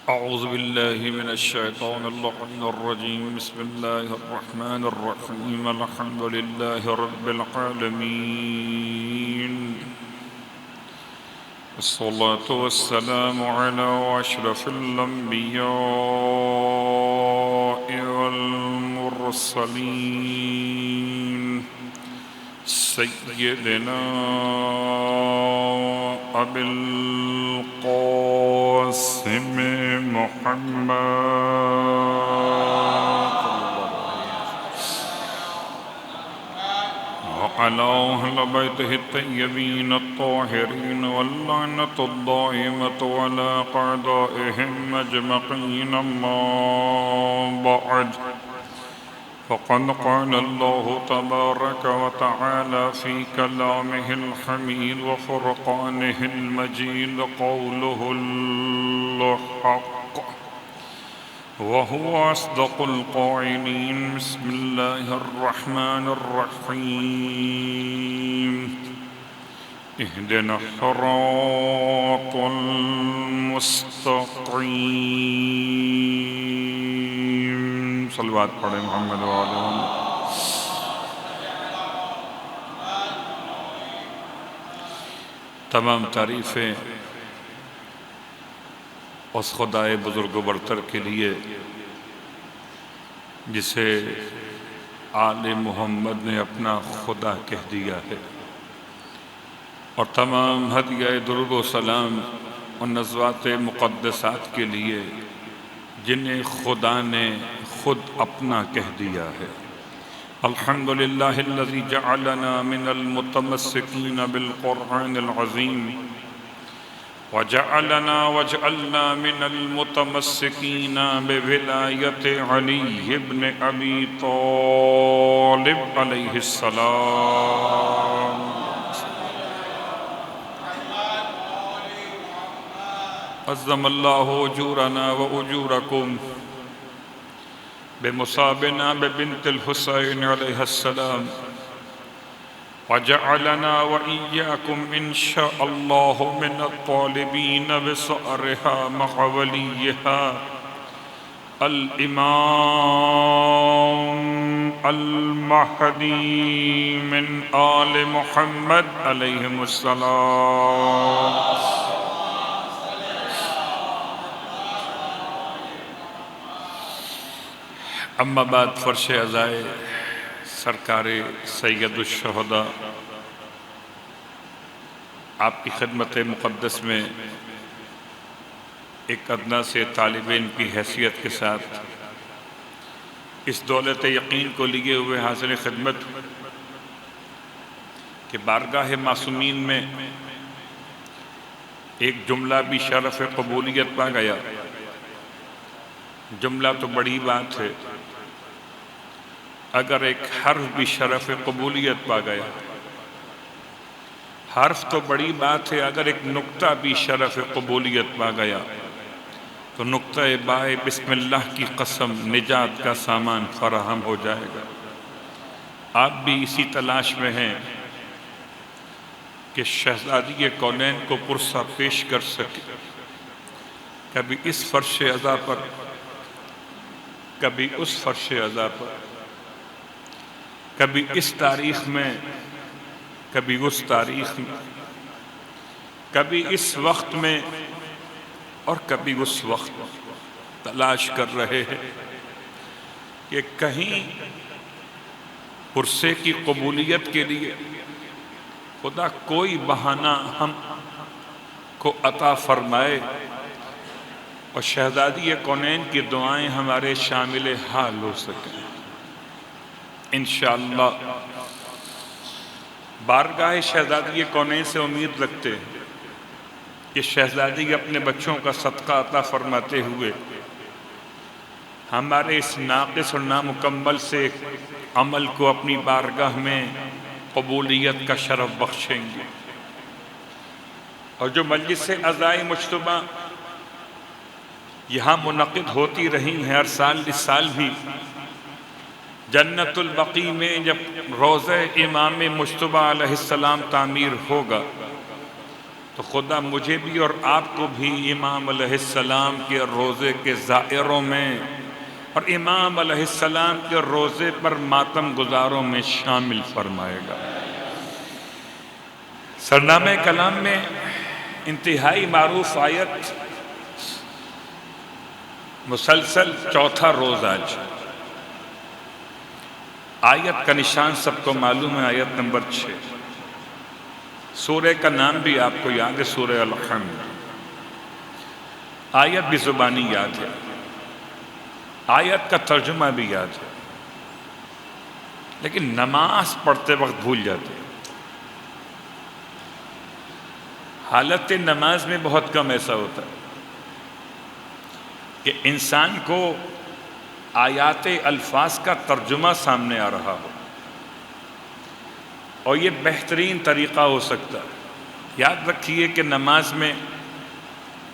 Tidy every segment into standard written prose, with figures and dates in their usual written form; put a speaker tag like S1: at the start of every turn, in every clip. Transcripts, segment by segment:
S1: أعوذ بالله من الشيطان اللعين الرجيم. بسم الله الرحمن الرحيم. الحمد لله رب العالمين، الصلاة والسلام على أشرف الأنبياء والمرسلين سيدنا أبي القاسم محمد وعلى أهل بيته الطيبين الطاهرين واللعنة الدائمة على أعدائهم أجمعين. أما بعد، فقد قال الله تبارك وتعالى في كلامه الحميد وفرقانه المجيد قوله الحق وهو أصدق القائلين. بسم الله الرحمن الرحيم. اهدنا الصراط المستقيم. صلوات پڑھیں محمد وعلیہ وسلم. تمام تعریفیں اس خدائے بزرگ و برتر کے لیے جسے آل محمد نے اپنا خدا کہہ دیا ہے، اور تمام ہدیہ درود و سلام ان نزوات مقدسات کے لیے جنہیں خدا نے خود اپنا کہہ دیا ہے. الحمدللہ الذی جعلنا من المتمسکین بالقرآن العظیم وجعلنا من المتمسکین بولایت علی ابن ابی طالب علیہ السلام. عظم اللہ اجورنا و اجورکم بمصابنا ببنت الحسین علیہ السلام، وجعلنا وإياكم إن شاء الله من الطالبين بصأرها مع وليها الإمام المهدي من آل محمد عليهم السلام. اما بعد، فرش عزائے سرکار سید الشہداء آپ کی خدمت مقدس میں ایک ادنا سے طالب علم کی حیثیت کے ساتھ اس دولت یقین کو لیے ہوئے حاضر خدمت کہ بارگاہ معصومین میں ایک جملہ بھی شرف قبولیت پا گیا. جملہ تو بڑی بات ہے، اگر ایک حرف بھی شرف قبولیت پا گیا. حرف تو بڑی بات ہے، اگر ایک نقطہ بھی شرف قبولیت پا گیا تو نقطہ بائے بسم اللہ کی قسم نجات کا سامان فراہم ہو جائے گا. آپ بھی اسی تلاش میں ہیں کہ شہزادی کونین کو پرسہ پیش کر سکے. کبھی اس فرش عزا پر، کبھی اس فرش عزا پر، کبھی اس تاریخ میں، کبھی اس تاریخ میں، کبھی اس وقت میں اور کبھی اس وقت میں تلاش کر رہے ہیں کہ کہیں پرسے کی قبولیت کے لیے خدا کوئی بہانہ ہم کو عطا فرمائے اور شہزادی کونین کی دعائیں ہمارے شامل حال ہو سکیں. انشاءاللہ بارگاہ شہزادی کونین سے امید رکھتے ہیں کہ شہزادی اپنے بچوں کا صدقہ عطا فرماتے ہوئے ہمارے اس ناقص اور نامکمل سے عمل کو اپنی بارگاہ میں قبولیت کا شرف بخشیں گے. اور جو مجلس عزائے مجتمع یہاں منعقد ہوتی رہی ہیں ہر سال، اس سال بھی جنت البقیع میں جب روضہ امام مجتبیٰ علیہ السلام تعمیر ہوگا تو خدا مجھے بھی اور آپ کو بھی امام علیہ السلام کے روزے کے زائروں میں اور امام علیہ السلام کے روزے پر ماتم گزاروں میں شامل فرمائے گا۔ سرنامہ کلام میں انتہائی معروف آیت، مسلسل چوتھا روز آج، آیت کا نشان سب کو معلوم ہے، آیت نمبر 6۔ سورہ کا نام بھی آپ کو یاد ہے، سورہ الحمد۔ آیت بھی زبانی یاد ہے، آیت کا ترجمہ بھی یاد ہے، لیکن نماز پڑھتے وقت بھول جاتے ہیں۔ حالت نماز میں بہت کم ایسا ہوتا ہے کہ انسان کو آیات الفاظ کا ترجمہ سامنے آ رہا ہو، اور یہ بہترین طریقہ ہو سکتا ہے۔ یاد رکھیے کہ نماز میں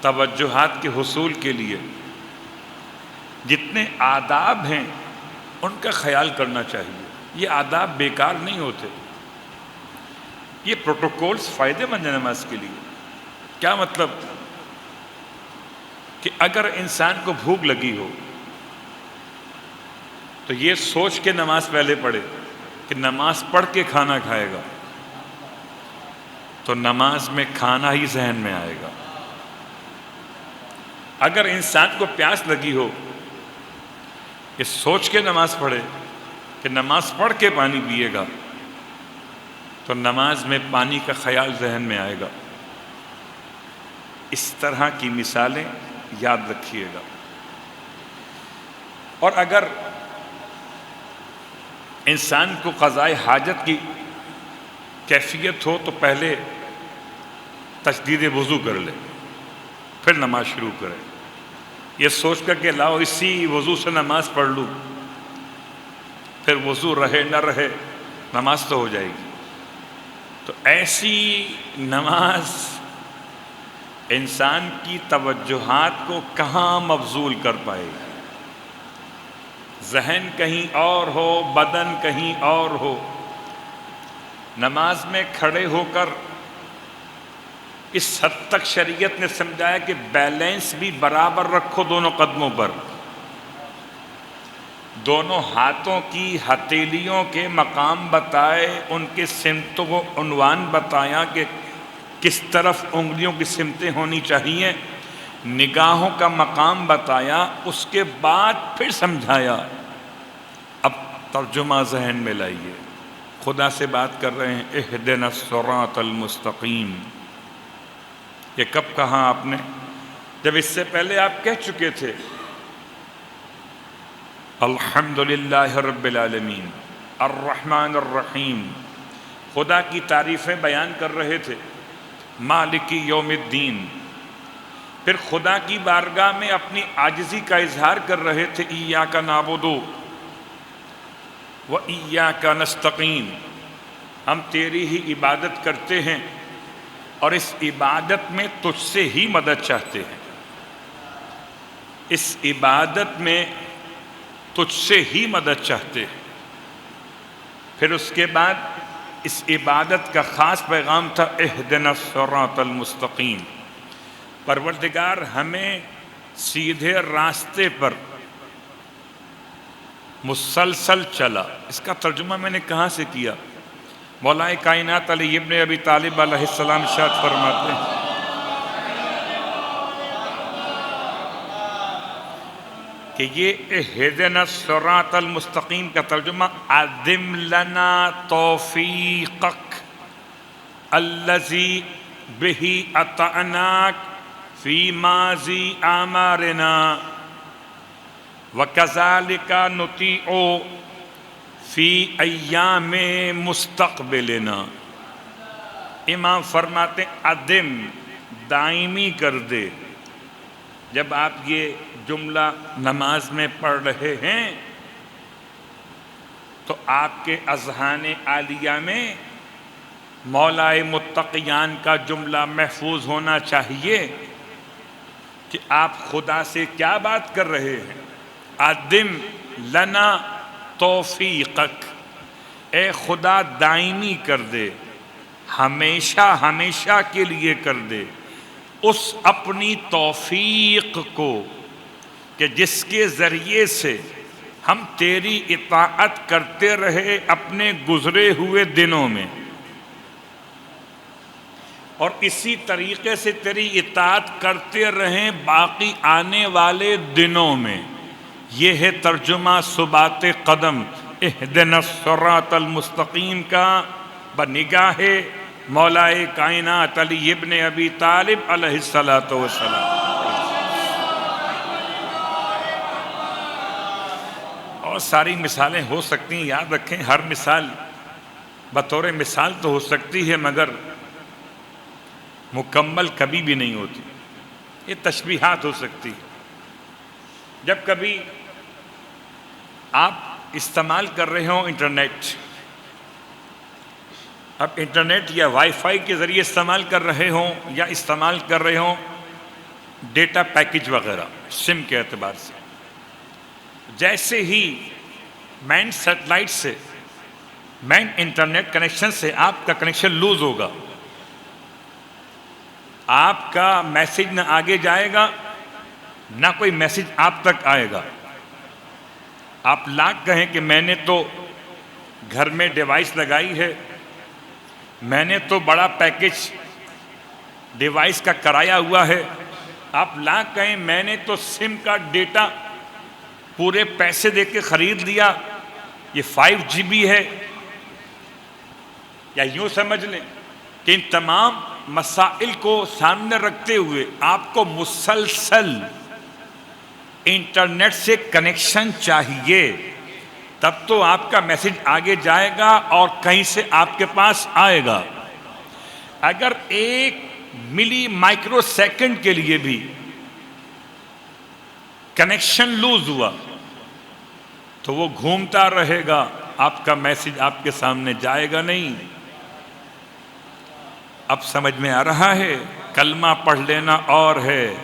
S1: توجہات کے حصول کے لیے جتنے آداب ہیں ان کا خیال کرنا چاہیے۔ یہ آداب بیکار نہیں ہوتے، یہ پروٹوکولز فائدے مند ہیں نماز کے لیے۔ کیا مطلب؟ کہ اگر انسان کو بھوک لگی ہو تو یہ سوچ کے نماز پہلے پڑھے کہ نماز پڑھ کے کھانا کھائے گا، تو نماز میں کھانا ہی ذہن میں آئے گا۔ اگر انسان کو پیاس لگی ہو، یہ سوچ کے نماز پڑھے کہ نماز پڑھ کے پانی پیے گا، تو نماز میں پانی کا خیال ذہن میں آئے گا۔ اس طرح کی مثالیں یاد رکھیے گا۔ اور اگر انسان کو قضائے حاجت کی کیفیت ہو تو پہلے تجدید وضو کر لے، پھر نماز شروع کرے۔ یہ سوچ کر کہ لاؤ اسی وضو سے نماز پڑھ لوں، پھر وضو رہے نہ رہے نماز تو ہو جائے گی۔ تو ایسی نماز انسان کی توجہات کو کہاں مبذول کر پائے گی؟ ذہن کہیں اور ہو، بدن کہیں اور ہو۔ نماز میں کھڑے ہو کر اس حد تک شریعت نے سمجھایا کہ بیلنس بھی برابر رکھو دونوں قدموں پر، دونوں ہاتھوں کی ہتھیلیوں کے مقام بتائے، ان کے سمتوں کو عنوان بتایا کہ کس طرف انگلیوں کی سمتیں ہونی چاہیے، نگاہوں کا مقام بتایا، اس کے بعد پھر سمجھایا۔ اب ترجمہ ذہن میں لائیے، خدا سے بات کر رہے ہیں، اہدنا الصراط المستقیم۔ یہ کب کہا آپ نے؟ جب اس سے پہلے آپ کہہ چکے تھے الحمدللہ رب العالمین الرحمن الرحیم، خدا کی تعریفیں بیان کر رہے تھے، مالک یوم الدین۔ پھر خدا کی بارگاہ میں اپنی عاجزی کا اظہار کر رہے تھے، ایاک نعبد و ایاک نستعین، ہم تیری ہی عبادت کرتے ہیں اور اس عبادت میں تجھ سے ہی مدد چاہتے ہیں، اس عبادت میں تجھ سے ہی مدد چاہتے ہیں۔ پھر اس کے بعد اس عبادت کا خاص پیغام تھا، اہدنا الصراط المستقیم، پروردگار ہمیں سیدھے راستے پر مسلسل چلا۔ اس کا ترجمہ میں نے کہاں سے کیا؟ مولا کائنات علی ابن ابی طالب علیہ السلام ارشاد فرماتے ہیں کہ یہ اہدنا الصراط المستقیم کا ترجمہ ادم لنا توفیقک الذی بہ اطعناک فی ماضی اعمارنا وکذالک نطیع فی ایام مستقبلنا۔ امام فرماتے ہیں ادم، دائمی کر دے۔ جب آپ یہ جملہ نماز میں پڑھ رہے ہیں تو آپ کے اذہان عالیہ میں مولائے متقیان کا جملہ محفوظ ہونا چاہیے کہ آپ خدا سے کیا بات کر رہے ہیں؟ ادم لنا توفیقک، اے خدا دائمی کر دے ہمیشہ ہمیشہ کے لیے کر دے اس اپنی توفیق کو کہ جس کے ذریعے سے ہم تیری اطاعت کرتے رہے اپنے گزرے ہوئے دنوں میں، اور اسی طریقے سے تیری اطاعت کرتے رہیں باقی آنے والے دنوں میں۔ یہ ہے ترجمہ ثبات قدم اہدنا الصراط المستقیم کا بنگاہ مولائے کائنات علی ابن ابی طالب علیہ السلام۔ اور ساری مثالیں ہو سکتی ہیں، یاد رکھیں ہر مثال بطور مثال تو ہو سکتی ہے مگر مکمل کبھی بھی نہیں ہوتی، یہ تشبیہات ہو سکتی ہے۔ جب کبھی آپ استعمال کر رہے ہوں انٹرنیٹ، اب انٹرنیٹ یا وائی فائی کے ذریعے استعمال کر رہے ہوں یا استعمال کر رہے ہوں ڈیٹا پیکج وغیرہ سم کے اعتبار سے، جیسے ہی مین سیٹلائٹ سے مین انٹرنیٹ کنیکشن سے آپ کا کنیکشن لوز ہوگا، آپ کا میسج نہ آگے جائے گا نہ کوئی میسج آپ تک آئے گا۔ آپ لاکھ کہیں کہ میں نے تو گھر میں ڈیوائس لگائی ہے، میں نے تو بڑا پیکج ڈیوائس کا کرایا ہوا ہے، آپ لاکھ کہیں میں نے تو سم کا ڈیٹا پورے پیسے دے کے خرید لیا، یہ 5 GB ہے، یا یوں سمجھ لیں کہ ان تمام مسائل کو سامنے رکھتے ہوئے آپ کو مسلسل انٹرنیٹ سے کنیکشن چاہیے، تب تو آپ کا میسج آگے جائے گا اور کہیں سے آپ کے پاس آئے گا۔ اگر 1 ملی مائکرو سیکنڈ کے لیے بھی کنیکشن لوز ہوا تو وہ گھومتا رہے گا، آپ کا میسج آپ کے سامنے جائے گا نہیں۔ اب سمجھ میں آ رہا ہے؟ کلمہ پڑھ لینا اور ہے،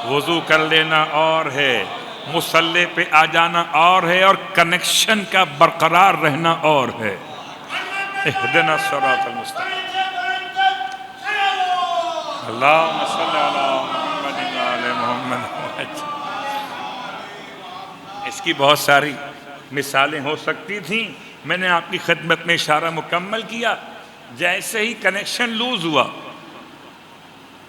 S1: وضو کر لینا اور ہے، مصلی پہ آ جانا اور ہے، اور کنیکشن کا برقرار رہنا اور ہے۔ اہدنا الصراط المستقیم۔ اللہم صلی علی محمد وعلی محمد۔ اس کی بہت ساری مثالیں ہو سکتی تھیں، میں نے آپ کی خدمت میں اشارہ مکمل کیا۔ جیسے ہی کنیکشن لوز ہوا،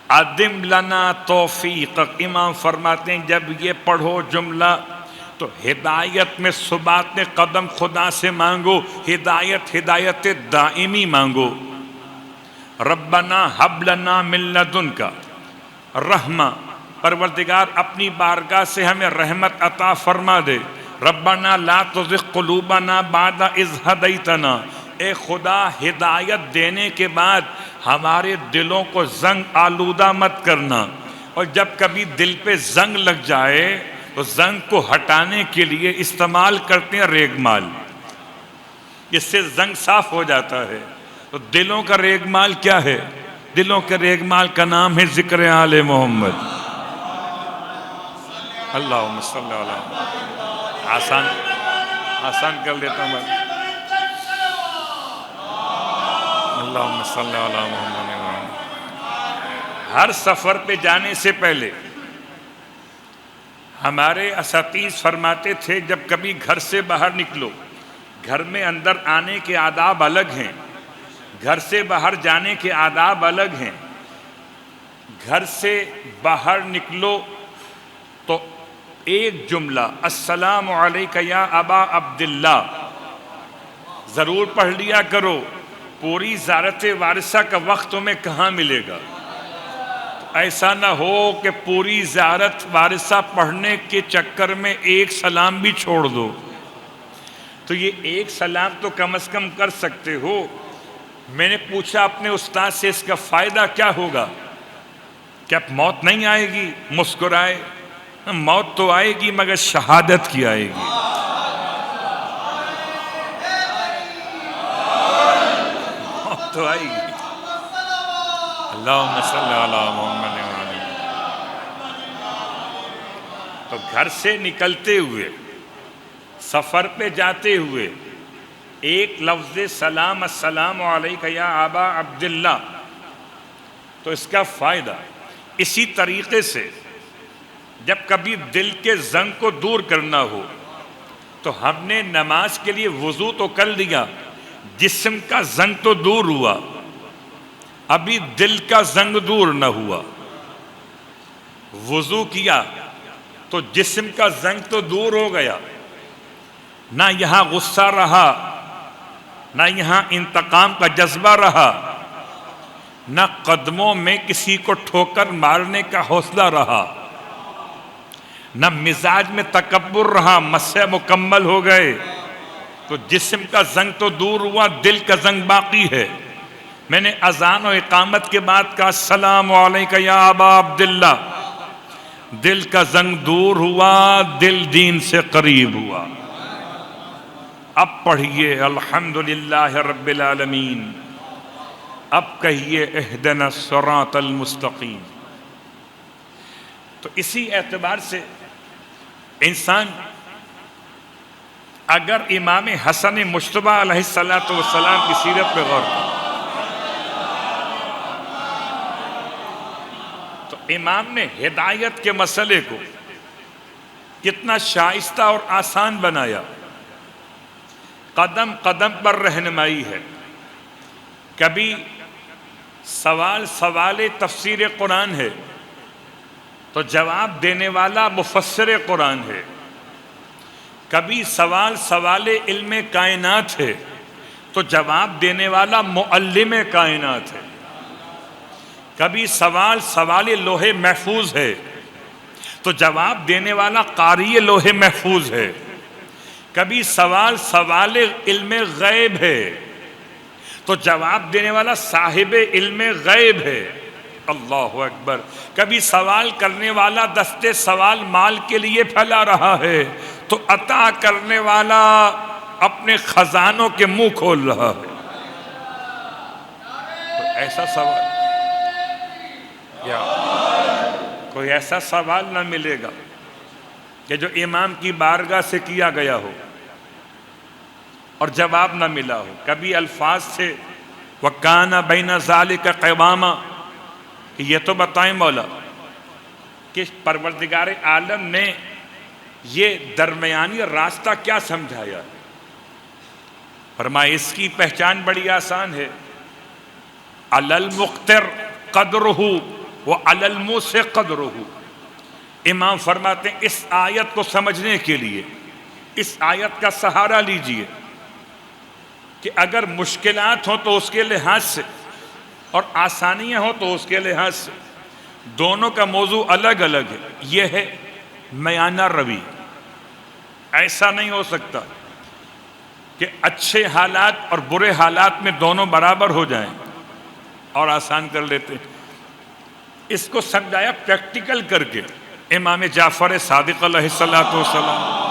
S1: عدم لنا توفیق، امام فرماتے ہیں جب یہ پڑھو جملہ تو ہدایت میں ثبات قدم خدا سے مانگو، ہدایت دائمی مانگو۔ ربنا حب لنا من لدنک رحمہ، پروردگار اپنی بارگاہ سے ہمیں رحمت عطا فرما دے۔ ربنا لا تزغ قلوبنا بعد اذ ہدیتنا، اے خدا ہدایت دینے کے بعد ہمارے دلوں کو زنگ آلودہ مت کرنا۔ اور جب کبھی دل پہ زنگ لگ جائے تو زنگ کو ہٹانے کے لیے استعمال کرتے ہیں ریگمال، اس سے زنگ صاف ہو جاتا ہے۔ تو دلوں کا ریگمال کیا ہے؟ دلوں کے ریگمال کا نام ہے ذکر آل محمد۔ اللہم صلی علی محمد۔ آسان کر لیتا ہوں میں۔ اللہم صلی علی محمد۔ ہر سفر پہ جانے سے پہلے ہمارے اساتذہ فرماتے تھے جب کبھی گھر سے باہر نکلو، گھر میں اندر آنے کے آداب الگ ہیں، گھر سے باہر جانے کے آداب الگ ہیں۔ گھر سے باہر نکلو تو ایک جملہ السلام علیک یا ابا عبداللہ ضرور پڑھ لیا کرو، پوری زیارت وارثہ کا وقت تمہیں کہاں ملے گا؟ ایسا نہ ہو کہ پوری زیارت وارثہ پڑھنے کے چکر میں ایک سلام بھی چھوڑ دو۔ تو یہ ایک سلام تو کم از کم کر سکتے ہو۔ میں نے پوچھا اپنے استاد سے اس کا فائدہ کیا ہوگا؟ کیا موت نہیں آئے گی؟ مسکرائے، موت تو آئے گی مگر شہادت کی آئے گی۔ موت تو آئے گی۔ اللہم صلی علی محمد وعلی۔ تو گھر سے نکلتے ہوئے، سفر پہ جاتے ہوئے ایک لفظ سلام السلام علیک یا ابا عبداللہ، تو اس کا فائدہ اسی طریقے سے جب کبھی دل کے زنگ کو دور کرنا ہو تو ہم نے نماز کے لیے وضو تو کر لیا، جسم کا زنگ تو دور ہوا، ابھی دل کا زنگ دور نہ ہوا۔ وضو کیا تو جسم کا زنگ تو دور ہو گیا، نہ یہاں غصہ رہا، نہ یہاں انتقام کا جذبہ رہا، نہ قدموں میں کسی کو ٹھوکر مارنے کا حوصلہ رہا، نہ مزاج میں تکبر رہا، مسے مکمل ہو گئے۔ تو جسم کا زنگ تو دور ہوا، دل کا زنگ باقی ہے۔ میں نے اذان و اقامت کے بعد کہا السلام علیک یا ابا عبداللہ، دل کا زنگ دور ہوا، دل دین سے قریب ہوا۔ اب پڑھیے الحمدللہ رب العالمین، اب کہیے اہدنا الصراط المستقیم۔ تو اسی اعتبار سے انسان اگر امام حسن مجتبی علیہ السلام کی سیرت پہ غور کرے تو امام نے ہدایت کے مسئلے کو کتنا شائستہ اور آسان بنایا، قدم قدم پر رہنمائی ہے۔ کبھی سوال تفسیر قرآن ہے تو جواب دینے والا مفسر قرآن ہے، کبھی سوال علم کائنات ہے تو جواب دینے والا معلم کائنات ہے، کبھی سوال لوح محفوظ ہے تو جواب دینے والا قاری لوح محفوظ ہے، کبھی سوال علم غیب ہے تو جواب دینے والا صاحب علم غیب ہے۔ اللہ اکبر۔ کبھی سوال کرنے والا دستے سوال مال کے لیے پھیلا رہا ہے تو عطا کرنے والا اپنے خزانوں کے منہ کھول رہا ہے۔ تو ایسا سوال کوئی ایسا سوال نہ ملے گا کہ جو امام کی بارگاہ سے کیا گیا ہو اور جواب نہ ملا ہو۔ کبھی الفاظ سے وَكَانَ بَيْنَ ذَلِكَ قِوَامًا، کہ یہ تو بتائیں مولا کہ پروردگار عالم نے یہ درمیانی راستہ کیا سمجھایا؟ فرمایا اس کی پہچان بڑی آسان ہے، عَلَى الْمُقْتِرْ قَدْرُهُ وَعَلَى الْمُوسِعِ قَدْرُهُ۔ امام فرماتے ہیں اس آیت کو سمجھنے کے لیے اس آیت کا سہارا لیجئے کہ اگر مشکلات ہوں تو اس کے لحاظ سے اور آسانیاں ہوں تو اس کے لحاظ سے، دونوں کا موضوع الگ الگ ہے۔ یہ ہے میانہ روی۔ ایسا نہیں ہو سکتا کہ اچھے حالات اور برے حالات میں دونوں برابر ہو جائیں اور آسان کر لیتے۔ اس کو سمجھایا پریکٹیکل کر کے امام جعفر صادق علیہ السلام۔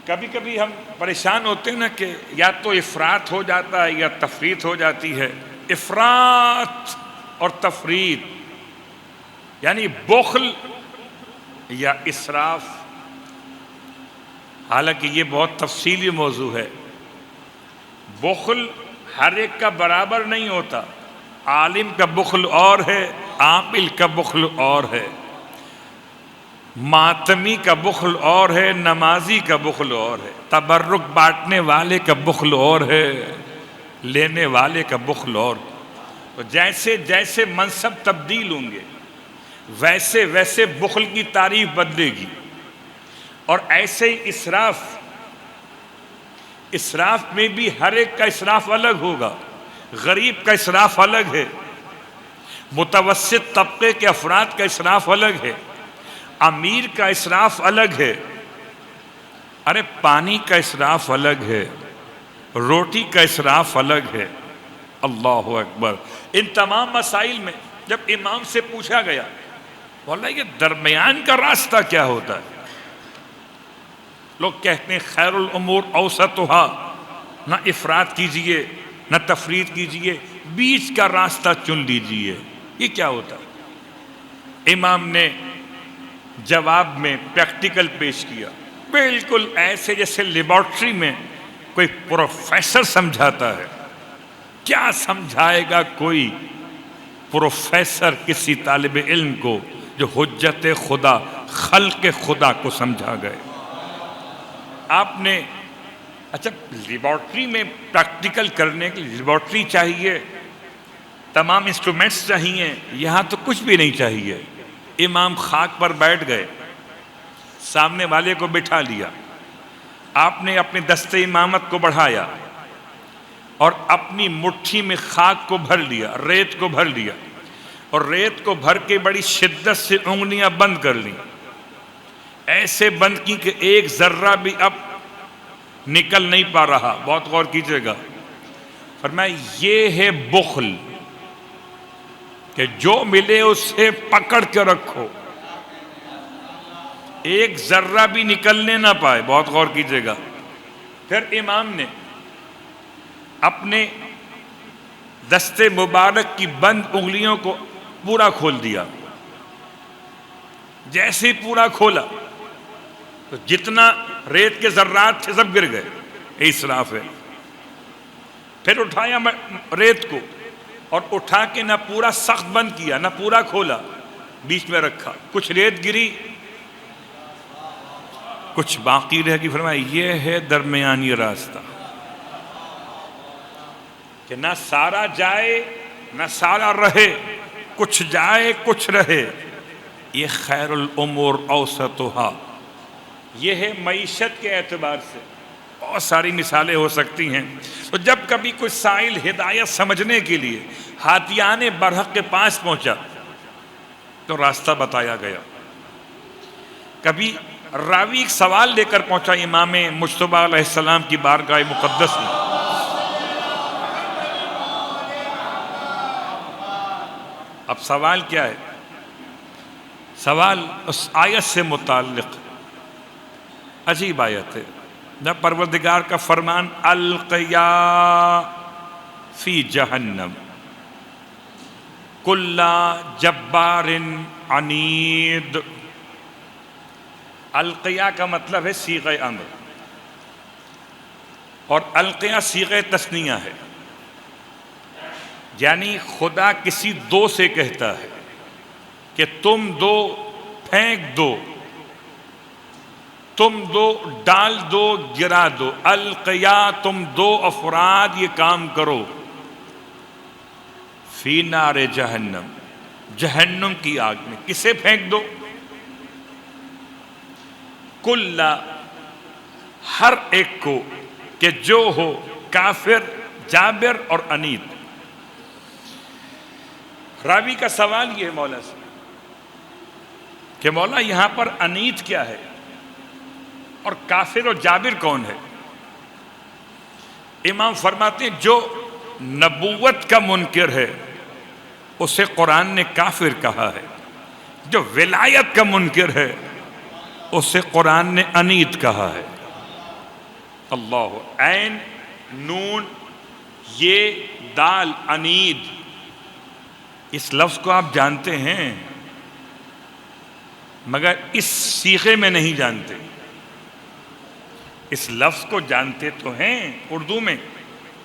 S1: کبھی کبھی ہم پریشان ہوتے ہیں نا کہ یا تو افراط ہو جاتا ہے یا تفریط ہو جاتی ہے۔ افراط اور تفریط یعنی بخل یا اسراف، حالانکہ یہ بہت تفصیلی موضوع ہے۔ بخل ہر ایک کا برابر نہیں ہوتا، عالم کا بخل اور ہے، عاقل کا بخل اور ہے، ماتمی کا بخل اور ہے، نمازی کا بخل اور ہے، تبرک بانٹنے والے کا بخل اور ہے، لینے والے کا بخل اور۔ تو جیسے جیسے منصب تبدیل ہوں گے ویسے ویسے بخل کی تعریف بدلے گی، اور ایسے ہی اسراف میں بھی ہر ایک کا اسراف الگ ہوگا۔ غریب کا اسراف الگ ہے، متوسط طبقے کے افراد کا اسراف الگ ہے، امیر کا اسراف الگ ہے، ارے پانی کا اسراف الگ ہے، روٹی کا اسراف الگ ہے۔ اللہ اکبر۔ ان تمام مسائل میں جب امام سے پوچھا گیا بولا یہ درمیان کا راستہ کیا ہوتا ہے؟ لوگ کہتے ہیں خیر الامور اوسطها، نہ افراط کیجئے نہ تفریط کیجئے، بیچ کا راستہ چن لیجئے۔ یہ کیا ہوتا ہے؟ امام نے جواب میں پریکٹیکل پیش کیا، بالکل ایسے جیسے لیبارٹری میں کوئی پروفیسر سمجھاتا ہے۔ کیا سمجھائے گا کوئی پروفیسر کسی طالب علم کو جو حجت خدا، خلق خدا کو سمجھا گئے؟ آپ نے اچھا لیبارٹری میں پریکٹیکل کرنے کے لیے لیبارٹری چاہیے، تمام انسٹرومنٹس چاہیے، یہاں تو کچھ بھی نہیں چاہیے۔ امام خاک پر بیٹھ گئے، سامنے والے کو بٹھا لیا، آپ نے اپنے دست امامت کو بڑھایا اور اپنی مٹھی میں خاک کو بھر لیا، ریت کو بھر لیا، اور ریت کو بھر کے بڑی شدت سے انگلیاں بند کر لیں، ایسے بند کی کہ ایک ذرہ بھی اب نکل نہیں پا رہا۔ بہت غور کیجئے گا، فرمایا یہ ہے بخل کہ جو ملے اسے پکڑ کے رکھو، ایک ذرہ بھی نکلنے نہ پائے۔ بہت غور کیجئے گا۔ پھر امام نے اپنے دست مبارک کی بند انگلیوں کو پورا کھول دیا۔ جیسے ہی پورا کھولا تو جتنا ریت کے ذرات تھے سب گر گئے، اسراف ہے۔ پھر اٹھایا ریت کو اور اٹھا کے نہ پورا سخت بند کیا نہ پورا کھولا، بیچ میں رکھا، کچھ ریت گری کچھ باقی رہ گئی۔ فرمایا یہ ہے درمیانی راستہ کہ نہ سارا جائے نہ سارا رہے، کچھ جائے کچھ رہے، یہ خیر الامور اوسطھا۔ یہ ہے معیشت کے اعتبار سے، بہت ساری مثالیں ہو سکتی ہیں۔ تو جب کبھی کوئی سائل ہدایت سمجھنے کے لیے ہاتھیان برحق کے پاس پہنچا تو راستہ بتایا گیا۔ کبھی راوی ایک سوال لے کر پہنچا امام مجتبیٰ علیہ السلام کی بارگاہ مقدس میں، اب سوال کیا ہے؟ سوال اس آیت سے متعلق، عجیب آیت ہے، جب پروردگار کا فرمان القیا فی جہنم کل جبار عنید۔ القیا کا مطلب ہے صیغہ امر، اور القیا صیغہ تثنیہ ہے، یعنی خدا کسی دو سے کہتا ہے کہ تم دو پھینک دو، تم دو ڈال دو، گرا دو۔ القیا تم دو افراد یہ کام کرو، فی نار جہنم جہنم کی آگ میں۔ کسے پھینک دو؟ کل ہر ایک کو کہ جو ہو کافر، جابر اور عنید۔ راوی کا سوال یہ ہے مولا سے کہ مولا یہاں پر عنید کیا ہے اور کافر اور جابر کون ہے؟ امام فرماتے ہیں جو نبوت کا منکر ہے اسے قرآن نے کافر کہا ہے، جو ولایت کا منکر ہے اسے قرآن نے عنید کہا ہے۔ اللہ، عین نون یہ دال، عنید، اس لفظ کو آپ جانتے ہیں مگر اس صیغے میں نہیں جانتے۔ اس لفظ کو جانتے تو ہیں اردو میں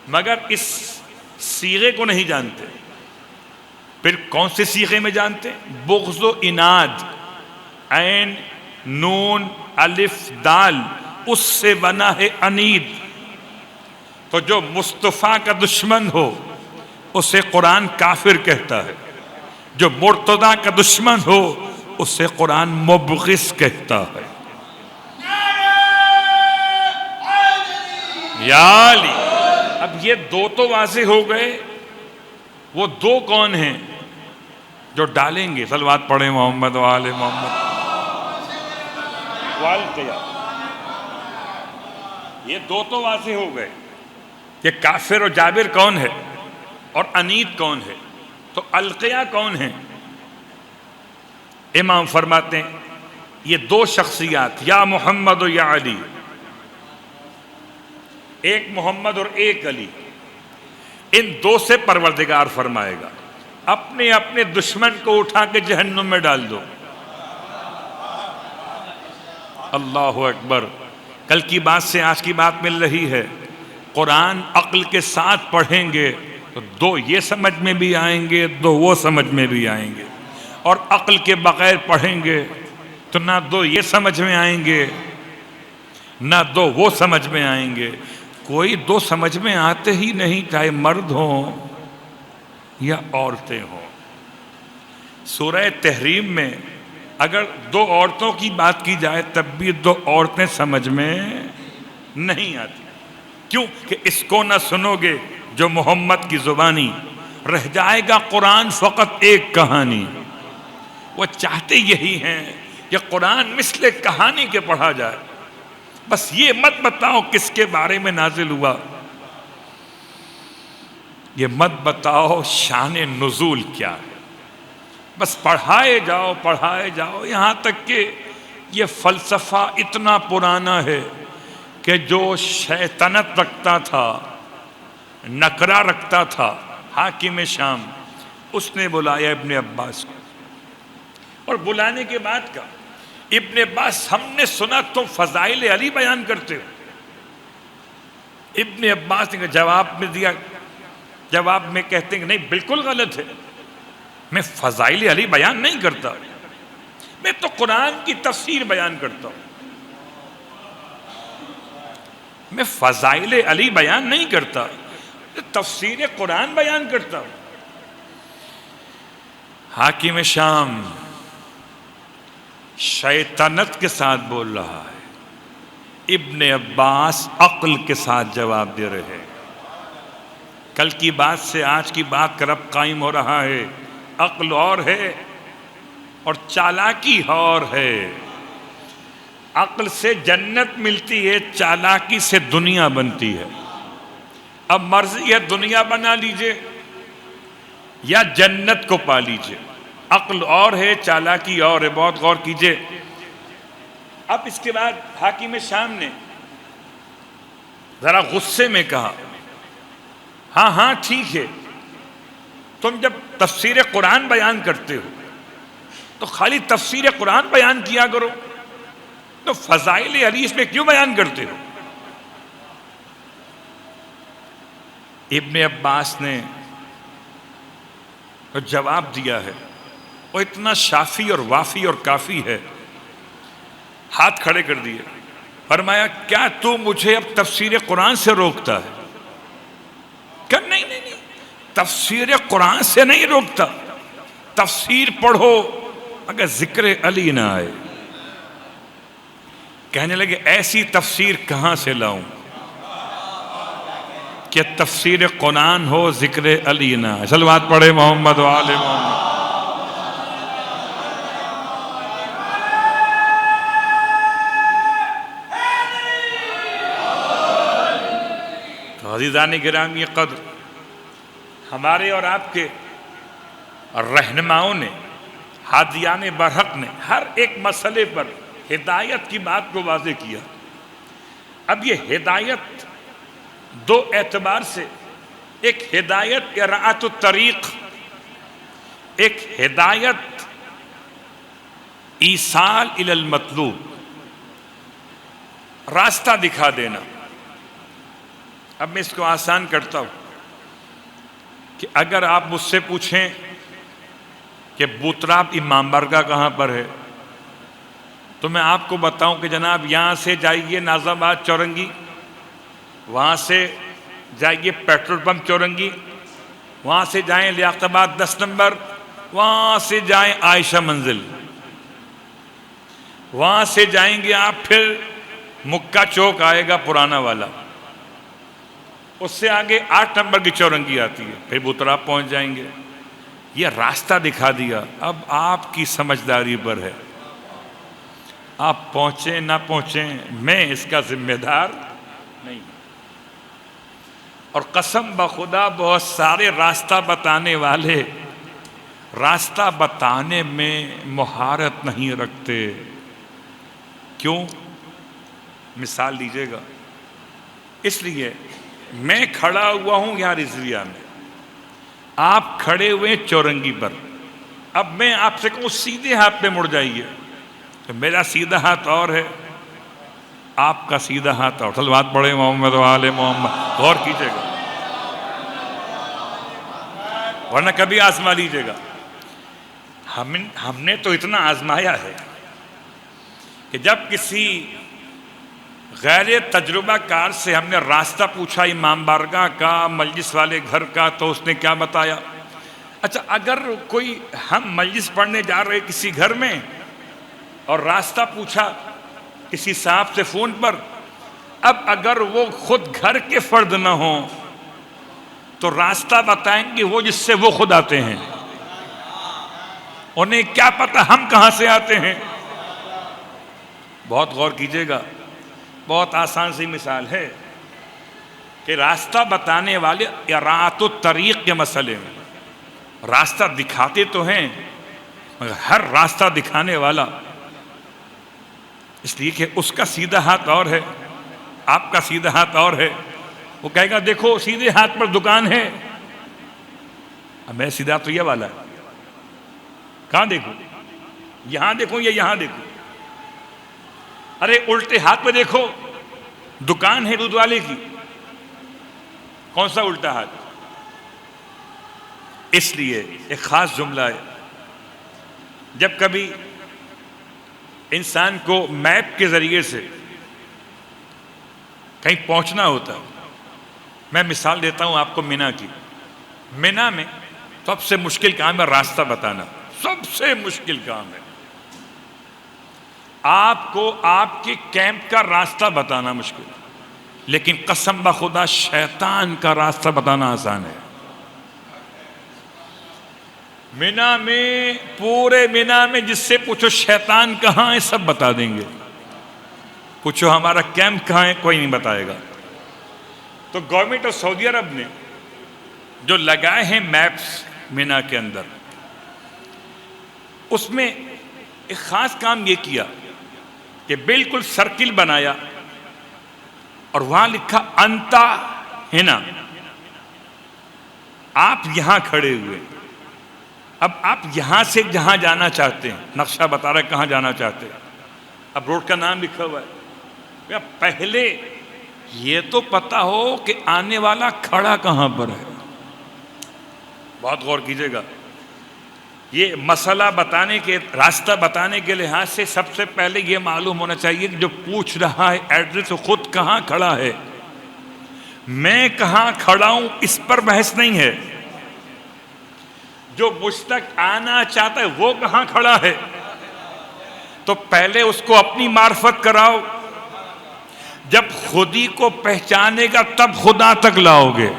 S1: مگر اس صیغے کو نہیں جانتے۔ پھر کون سے صیغے میں جانتے؟ بغض و عناد، عین نون الف دال، اس سے بنا ہے عنید۔ تو جو مصطفیٰ کا دشمن ہو اسے قرآن کافر کہتا ہے، جو مرتضیٰ کا دشمن ہو اسے قرآن مبغض کہتا ہے۔ یا علی، اب یہ دو تو واضح ہو گئے، وہ دو کون ہیں جو ڈالیں گے؟ صلوات پڑھیں محمد و آل محمد۔ یہ دو تو واضح ہو گئے کہ کافر و جابر کون ہے اور عنید کون ہے، تو القیا کون ہیں؟ امام فرماتے ہیں یہ دو شخصیات، یا محمد و یا علی، ایک محمد اور ایک علی، ان دو سے پروردگار فرمائے گا اپنے اپنے دشمن کو اٹھا کے جہنم میں ڈال دو۔ اللہ اکبر. کل کی بات سے آج کی بات مل رہی ہے. قرآن عقل کے ساتھ پڑھیں گے تو دو یہ سمجھ میں بھی آئیں گے، دو وہ سمجھ میں بھی آئیں گے. اور عقل کے بغیر پڑھیں گے تو نہ دو یہ سمجھ میں آئیں گے نہ دو وہ سمجھ میں آئیں گے. کوئی دو سمجھ میں آتے ہی نہیں، چاہے مرد ہوں یا عورتیں ہوں. سورہ تحریم میں اگر دو عورتوں کی بات کی جائے تب بھی دو عورتیں سمجھ میں نہیں آتی. کیوں کہ اس کو نہ سنو گے جو محمد کی زبانی، رہ جائے گا قرآن فقط ایک کہانی. وہ چاہتے یہی ہیں کہ قرآن مثل کہانی کے پڑھا جائے. بس یہ مت بتاؤ کس کے بارے میں نازل ہوا، یہ مت بتاؤ شان نزول کیا ہے. بس پڑھائے جاؤ پڑھائے جاؤ، یہاں تک کہ یہ فلسفہ اتنا پرانا ہے کہ جو شیطنت رکھتا تھا، نکرہ رکھتا تھا، حاکم شام، اس نے بلایا ابن عباس کو. اور بلانے کے بعد کا ابن عباس، ہم نے سنا تم فضائل علی بیان کرتے ہو. ابن عباس نے جواب میں دیا، جواب میں کہتے ہیں کہ نہیں بالکل غلط ہے، میں فضائل علی بیان نہیں کرتا، میں تو قرآن کی تفسیر بیان کرتا ہوں. میں فضائل علی بیان نہیں کرتا، تفسیر قرآن بیان کرتا ہوں. حاکم شام شیطنت کے ساتھ بول رہا ہے، ابن عباس عقل کے ساتھ جواب دے رہے ہیں. کل کی بات سے آج کی بات کا ربط قائم ہو رہا ہے. عقل اور ہے اور چالاکی اور ہے. عقل سے جنت ملتی ہے، چالاکی سے دنیا بنتی ہے. اب مرضی ہے دنیا بنا لیجئے یا جنت کو پا لیجئے. عقل اور ہے، چالاکی اور ہے. بہت غور کیجئے. اب اس کے بعد حاکم شام نے ذرا غصے میں کہا، ہاں ہاں ٹھیک ہے، تم جب تفسیر قرآن بیان کرتے ہو تو خالی تفسیر قرآن بیان کیا کرو، تو فضائل علی اس میں کیوں بیان کرتے ہو؟ ابن عباس نے جواب دیا ہے، وہ اتنا شافی اور وافی اور کافی ہے. ہاتھ کھڑے کر دیے، فرمایا کیا تو مجھے اب تفسیر قرآن سے روکتا ہے؟ کہ نہیں نہیں نہیں، تفسیر قرآن سے نہیں روکتا، تفسیر پڑھو اگر ذکر علی نہ آئے. کہنے لگے ایسی تفسیر کہاں سے لاؤں کہ تفسیر قرآن ہو ذکر علی نہ آئے. صلوات پڑھے محمد و آل محمد. عزیزان گرامی قدر، ہمارے اور آپ کے رہنماؤں نے، ہادیان برحق نے ہر ایک مسئلے پر ہدایت کی بات کو واضح کیا. اب یہ ہدایت دو اعتبار سے، ایک ہدایت اراعۃ الطریق، ایک ہدایت ایصال الی المطلوب، راستہ دکھا دینا. اب میں اس کو آسان کرتا ہوں کہ اگر آپ مجھ سے پوچھیں کہ بوتراب امام بارگاہ کہاں پر ہے تو میں آپ کو بتاؤں کہ جناب یہاں سے جائیے ناظم آباد چورنگی، وہاں سے جائیے پیٹرول پمپ چورنگی، وہاں سے جائیں لیاقت آباد 10 نمبر، وہاں سے جائیں عائشہ منزل، وہاں سے جائیں گے آپ پھر مکہ چوک آئے گا پرانا والا، اس سے آگے 8 نمبر کی چورنگی آتی ہے، پھر بوتراب پہنچ جائیں گے. یہ راستہ دکھا دیا. اب آپ کی سمجھداری پر ہے، آپ پہنچیں نہ پہنچیں میں اس کا ذمہ دار نہیں. اور قسم بخدا بہت سارے راستہ بتانے والے راستہ بتانے میں مہارت نہیں رکھتے. کیوں؟ مثال دیجیے گا. اس لیے میں کھڑا ہوا ہوں یہاں رضویہ میں، آپ کھڑے ہوئے چورنگی پر. اب میں آپ سے کہوں سیدھے ہاتھ پہ مڑ جائیے، تو میرا سیدھا ہاتھ اور ہے آپ کا سیدھا ہاتھ اور صلوات پڑھے محمد و آل محمد، غور کیجئے گا ورنہ کبھی آزما لیجئے گا۔ ہم نے تو اتنا آزمایا ہے کہ جب کسی غیر تجربہ کار سے ہم نے راستہ پوچھا امام بارگاہ کا، مجلس والے گھر کا، تو اس نے کیا بتایا؟ اچھا، اگر کوئی ہم مجلس پڑھنے جا رہے کسی گھر میں اور راستہ پوچھا کسی صاحب سے فون پر، اب اگر وہ خود گھر کے فرد نہ ہوں تو راستہ بتائیں گے وہ جس سے وہ خود آتے ہیں، انہیں کیا پتا ہم کہاں سے آتے ہیں؟ بہت غور کیجئے گا، بہت آسان سی مثال ہے کہ راستہ بتانے والے اراۃ الطریق کے مسئلے میں راستہ دکھاتے تو ہیں مگر ہر راستہ دکھانے والا، اس لیے کہ اس کا سیدھا ہاتھ اور ہے، آپ کا سیدھا ہاتھ اور ہے۔ وہ کہے گا دیکھو سیدھے ہاتھ پر دکان ہے، اب میں سیدھا تو یہ والا ہے، کہاں دیکھوں؟ یہاں دیکھوں یا یہاں دیکھوں؟ ارے الٹے ہاتھ پہ دیکھو، دکان ہے دودھ والے کی، کون سا الٹا ہاتھ؟ اس لیے ایک خاص جملہ ہے، جب کبھی انسان کو میپ کے ذریعے سے کہیں پہنچنا ہوتا، میں مثال دیتا ہوں آپ کو مینا کی۔ مینا میں سب سے مشکل کام ہے راستہ بتانا، سب سے مشکل کام ہے۔ آپ کو آپ کے کیمپ کا راستہ بتانا مشکل، لیکن قسم بخدا شیطان کا راستہ بتانا آسان ہے۔ مینا میں، پورے مینا میں جس سے پوچھو شیطان کہاں ہے سب بتا دیں گے، پوچھو ہمارا کیمپ کہاں ہے کوئی نہیں بتائے گا۔ تو گورنمنٹ آف سعودی عرب نے جو لگائے ہیں میپس مینا کے اندر، اس میں ایک خاص کام یہ کیا کہ بالکل سرکل بنایا اور وہاں لکھا انتا ہنا، آپ یہاں کھڑے ہوئے، اب آپ یہاں سے جہاں جانا چاہتے ہیں، نقشہ بتا رہا ہے کہاں جانا چاہتے ہیں، اب روڈ کا نام لکھا ہوا ہے، پہلے یہ تو پتا ہو کہ آنے والا کھڑا کہاں پر ہے۔ بہت غور کیجئے گا، یہ مسئلہ بتانے کے، راستہ بتانے کے لحاظ سے سب سے پہلے یہ معلوم ہونا چاہیے کہ جو پوچھ رہا ہے ایڈریس خود کہاں کھڑا ہے۔ میں کہاں کھڑا ہوں اس پر بحث نہیں ہے، جو مجھ تک آنا چاہتا ہے وہ کہاں کھڑا ہے، تو پہلے اس کو اپنی معرفت کراؤ، جب خودی کو پہچانے گا تب خدا تک لاؤ گے۔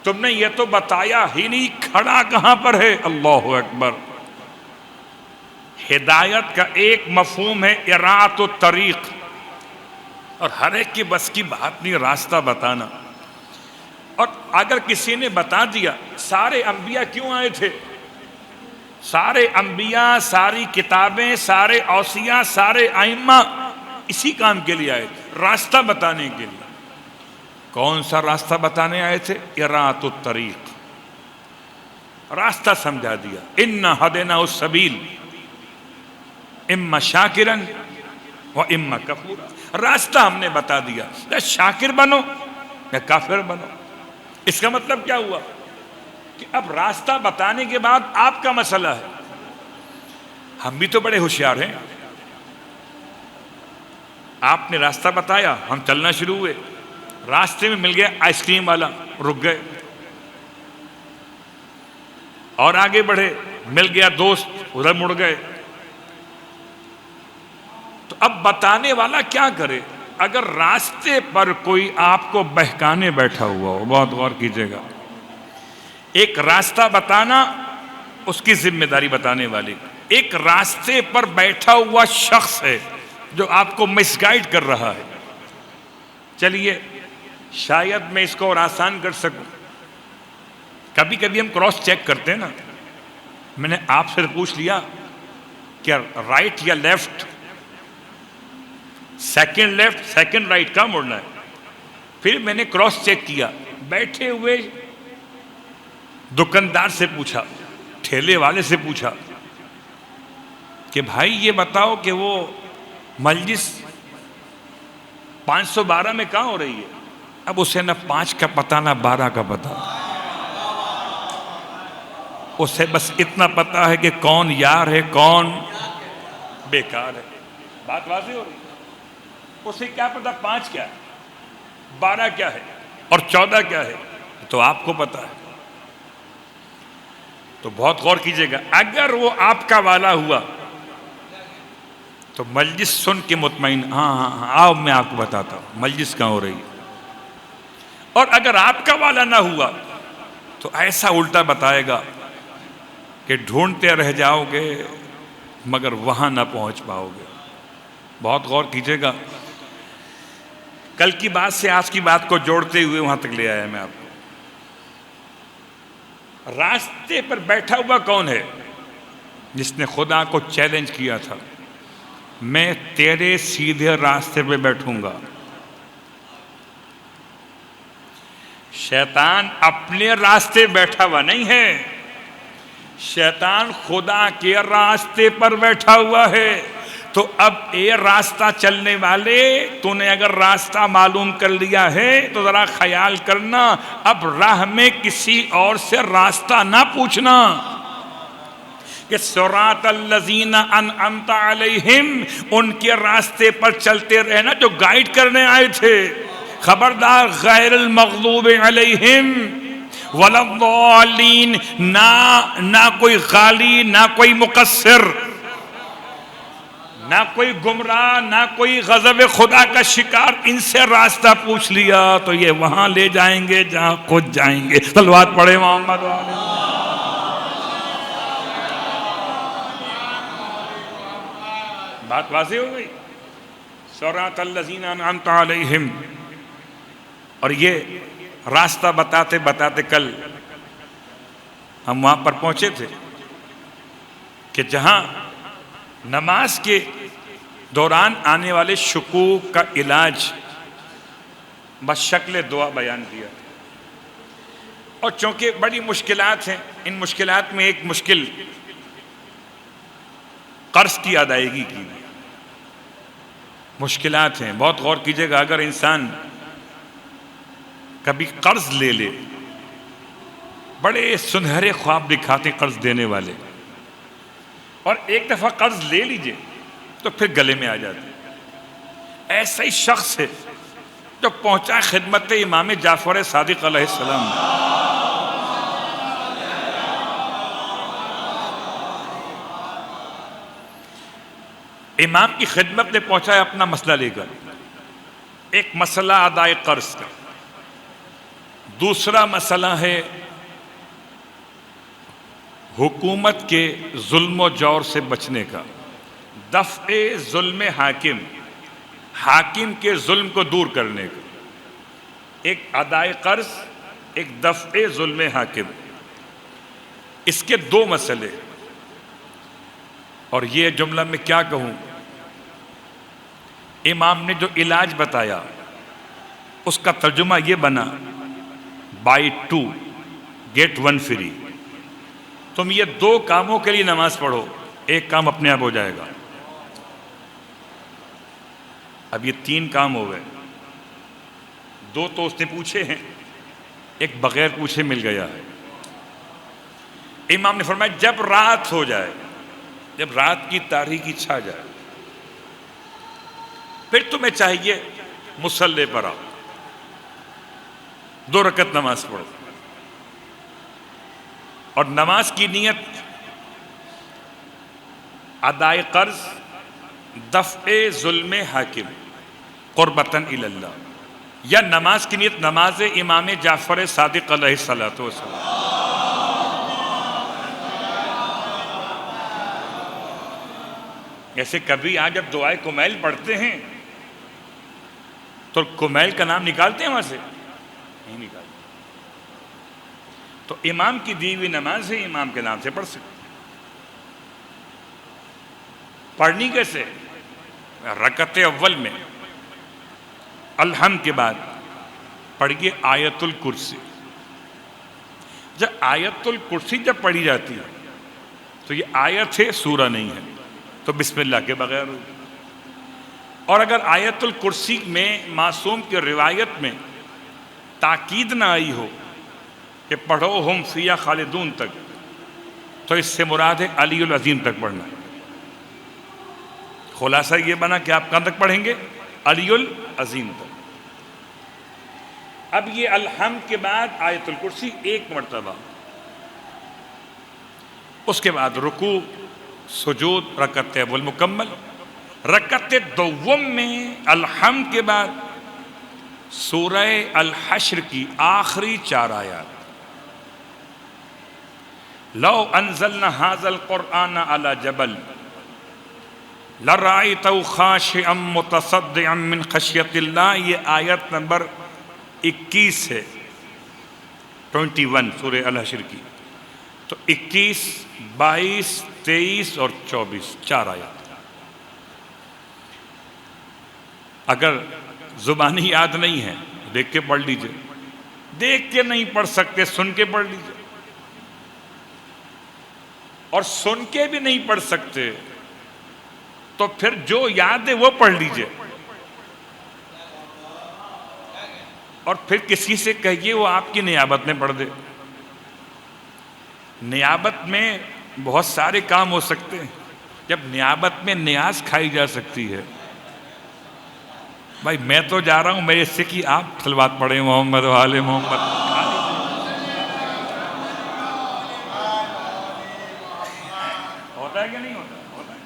S1: تم نے یہ تو بتایا ہی نہیں کھڑا کہاں پر ہے۔ اللہ اکبر۔ ہدایت کا ایک مفہوم ہے اراۃ الطریق، اور ہر ایک کی بس کی بات نہیں راستہ بتانا۔ اور اگر کسی نے بتا دیا، سارے انبیاء کیوں آئے تھے؟ سارے انبیاء، ساری کتابیں، سارے اوصیاء، سارے ائمہ اسی کام کے لیے آئے تھے، راستہ بتانے کے لیے۔ کون سا راستہ بتانے آئے تھے؟ اراۃ الطریق، راستہ سمجھا دیا۔ انا ہدیناہ السبیل اما شاکرا و اما کفورا، راستہ ہم نے بتا دیا، یا شاکر بنو یا کافر بنو۔ اس کا مطلب کیا ہوا کہ اب راستہ بتانے کے بعد آپ کا مسئلہ ہے۔ ہم بھی تو بڑے ہوشیار ہیں، آپ نے راستہ بتایا، ہم چلنا شروع ہوئے، راستے میں مل گیا آئس کریم والا، رک گئے، اور آگے بڑھے، مل گیا دوست، ادھر مڑ گئے۔ تو اب بتانے والا کیا کرے؟ اگر راستے پر کوئی آپ کو بہکانے بیٹھا ہوا ہو، بہت غور کیجئے گا، ایک راستہ بتانا اس کی ذمہ داری بتانے والی، ایک راستے پر بیٹھا ہوا شخص ہے جو آپ کو مس گائیڈ کر رہا ہے۔ چلیے شاید میں اس کو اور آسان کر سکوں، کبھی کبھی ہم کراس چیک کرتے ہیں نا، میں نے آپ سے پوچھ لیا کہ رائٹ یا left, second left second right کہاں مڑنا ہے، پھر میں نے کراس چیک کیا، بیٹھے ہوئے دکاندار سے پوچھا، ٹھیلے والے سے پوچھا کہ بھائی یہ بتاؤ کہ وہ مجلس 512 میں کہاں ہو رہی ہے؟ اب اسے نہ 5 کا پتہ نہ 12 کا پتہ، اسے بس اتنا پتا ہے کہ کون یار ہے کون بیکار ہے۔ بات واضح ہو رہی ہے؟ اسے کیا پتا 5 کیا ہے، 12 کیا ہے اور 14 کیا ہے، تو آپ کو پتا ہے۔ تو بہت غور کیجئے گا، اگر وہ آپ کا والا ہوا تو مجلس سن کے مطمئن، ہاں آؤ میں آپ کو بتاتا ہوں مجلس کہاں ہو رہی ہے۔ اور اگر آپ کا والا نہ ہوا تو ایسا الٹا بتائے گا کہ ڈھونڈتے رہ جاؤ گے مگر وہاں نہ پہنچ پاؤ گے۔ بہت غور کیجئے گا، کل کی بات سے آج کی بات کو جوڑتے ہوئے وہاں تک لے آیا میں آپ کو۔ راستے پر بیٹھا ہوا کون ہے؟ جس نے خدا کو چیلنج کیا تھا، میں تیرے سیدھے راستے پہ بیٹھوں گا۔ شیطان اپنے راستے بیٹھا ہوا نہیں ہے، شیطان خدا کے راستے پر بیٹھا ہوا ہے۔ تو اب اے راستہ چلنے والے، تو نے اگر راستہ معلوم کر لیا ہے تو ذرا خیال کرنا، اب راہ میں کسی اور سے راستہ نہ پوچھنا کہ صراط الذین انعمت علیہم، ان کے راستے پر چلتے رہنا جو گائیڈ کرنے آئے تھے۔ خبردار، غیر المغضوب علیہم ولا الضالین، نہ کوئی غالی، نہ کوئی مقصر، نہ کوئی گمراہ، نہ کوئی غضب خدا کا شکار۔ ان سے راستہ پوچھ لیا تو یہ وہاں لے جائیں گے جہاں خود جائیں گے۔ صلوات پڑھے محمد والے۔ بات واضح ہو گئی؟ صراط الذین انعمت علیہم۔ اور یہ راستہ بتاتے بتاتے کل ہم وہاں پر پہنچے تھے کہ جہاں نماز کے دوران آنے والے شکوک کا علاج بس شکل دعا بیان کیا، اور چونکہ بڑی مشکلات ہیں، ان مشکلات میں ایک مشکل قرض کی ادائیگی کی مشکلات ہیں۔ بہت غور کیجئے گا، اگر انسان کبھی قرض لے لے، بڑے سنہرے خواب دکھاتے قرض دینے والے، اور ایک دفعہ قرض لے لیجئے تو پھر گلے میں آ جاتے۔ ایسا ہی شخص ہے جو پہنچا خدمت امام جعفر صادق علیہ السلام، امام کی خدمت میں پہنچا ہے اپنا مسئلہ لے کر۔ ایک مسئلہ ادائے قرض کا، دوسرا مسئلہ ہے حکومت کے ظلم و جور سے بچنے کا، دفع ظلم حاکم، حاکم کے ظلم کو دور کرنے کا۔ ایک ادائے قرض، ایک دفع ظلم حاکم، اس کے 2 مسئلے۔ اور یہ جملہ میں کیا کہوں، امام نے جو علاج بتایا اس کا ترجمہ یہ بنا، بائی 2 get 1 free۔ تم یہ 2 کاموں کے لیے نماز پڑھو، ایک کام اپنے آپ ہو جائے گا۔ اب یہ 3 کام ہو گئے، 2 تو اس نے پوچھے ہیں، ایک بغیر پوچھے مل گیا ہے۔ امام نے فرمایا جب رات ہو جائے، جب رات کی تاریکی چھا جائے، پھر تمہیں چاہیے مصلی پر آؤ، 2 رکعت نماز پڑھو، اور نماز کی نیت ادائے قرض، دفع ظلم حاکم، قربتاً الی اللہ، یا نماز کی نیت نماز امام جعفر صادق علیہ السلام۔ ایسے کبھی آج جب دعائے کمیل پڑھتے ہیں تو کمیل کا نام نکالتے ہیں وہاں سے؟ نہیں نکالتے۔ تو امام کی دی ہوئی نماز ہے، امام کے نام سے پڑھ سکتے۔ پڑھنی کیسے؟ رکعت اول میں الحمد کے بعد پڑھیے آیت الکرسی۔ جب آیت الکرسی جب پڑھی جاتی ہے تو یہ آیت ہے، سورہ نہیں ہے، تو بسم اللہ کے بغیر ہوگی۔ اور اگر آیت الکرسی میں معصوم کی روایت میں تاکید نہ آئی ہو کہ پڑھو ہم فیہا خالدون تک، تو اس سے مراد ہے علی العظیم تک پڑھنا۔ خلاصہ یہ بنا کہ آپ کہاں تک پڑھیں گے؟ علی العظیم تک۔ اب یہ الحمد کے بعد آیت الکرسی ایک مرتبہ، اس کے بعد رکوع، سجود، رکعت اول مکمل۔ رکعت دوم میں الحمد کے بعد سورہ الحشر کی آخری 4 آیات، لو انزلنا هذا القرآن على جبل لرأيته خاشعا متصدعا من خشیت اللہ، یہ آیت نمبر 21 ہے، 21 سورہ الحشر کی۔ تو 21، 22، 23 اور 24 4 آیات۔ اگر زبانی یاد نہیں ہے دیکھ کے پڑھ لیجئے، دیکھ کے نہیں پڑھ سکتے سن کے پڑھ لیجئے، اور سن کے بھی نہیں پڑھ سکتے تو پھر جو یاد ہے وہ پڑھ لیجئے، اور پھر کسی سے کہیے وہ آپ کی نیابت میں پڑھ دے۔ نیابت میں بہت سارے کام ہو سکتے ہیں، جب نیابت میں نیاز کھائی جا سکتی ہے۔ بھائی میں تو جا رہا ہوں، میرے سے کہ آپ صلوات پڑھیں محمد و آل محمد۔ ہوتا ہے کہ نہیں ہوتا؟ ہوتا ہے۔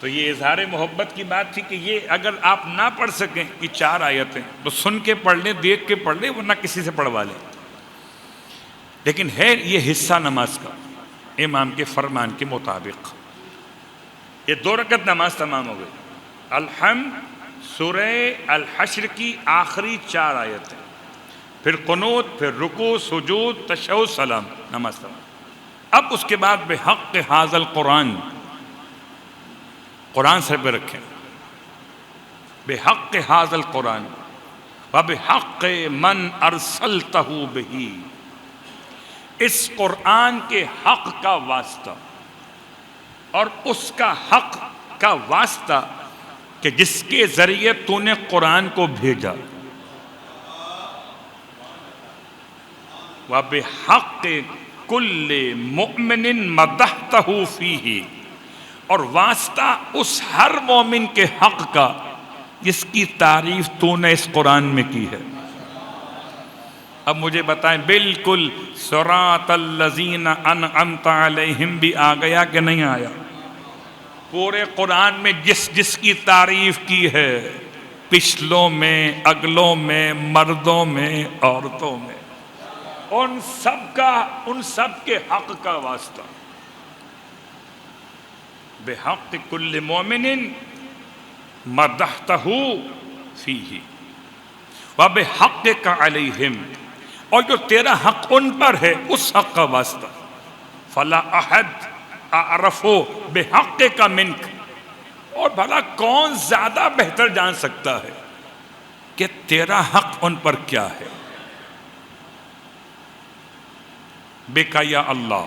S1: تو یہ اظہار محبت کی بات تھی کہ یہ اگر آپ نہ پڑھ سکیں یہ 4 آیتیں تو سن کے پڑھ لیں، دیکھ کے پڑھ لیں، ورنہ کسی سے پڑھوا لیں۔ لیکن ہے یہ حصہ نماز کا امام کے فرمان کے مطابق۔ یہ 2 رکعت نماز تمام ہو گئی۔ الحمد، سورہ الحشر کی آخری 4 آیتیں، پھر قنوت، پھر رکوع، سجود، تشہد، سلام، نماز تمام۔ اب اس کے بعد بحق ھذا القرآن، قرآن سر پہ رکھیں، بحق ھذا القرآن وبحق من ارسلتہ بہ، اس قرآن کے حق کا واسطہ اور اس کا حق کا واسطہ کہ جس کے ذریعے تو نے قرآن کو بھیجا، وَبِحَقِّ كُلِّ مُؤْمِنٍ مَدَحْتَهُ فِيهِ، اور واسطہ اس ہر مومن کے حق کا جس کی تعریف تو نے اس قرآن میں کی ہے۔ اب مجھے بتائیں بالکل صراط الذین انعمت علیہم بھی آ گیا کہ نہیں آیا؟ پورے قرآن میں جس جس کی تعریف کی ہے، پچھلوں میں، اگلوں میں، مردوں میں، عورتوں میں، ان سب کے حق کا واسطہ۔ بحق کل مومن مدحتہ فیہ وبحقک علیہم، اور جو تیرا حق ان پر ہے اس حق کا واسطہ۔ فلا احد اعرف بحقک منک، اور بھلا کون زیادہ بہتر جان سکتا ہے کہ تیرا حق ان پر کیا ہے۔ بکا یا اللہ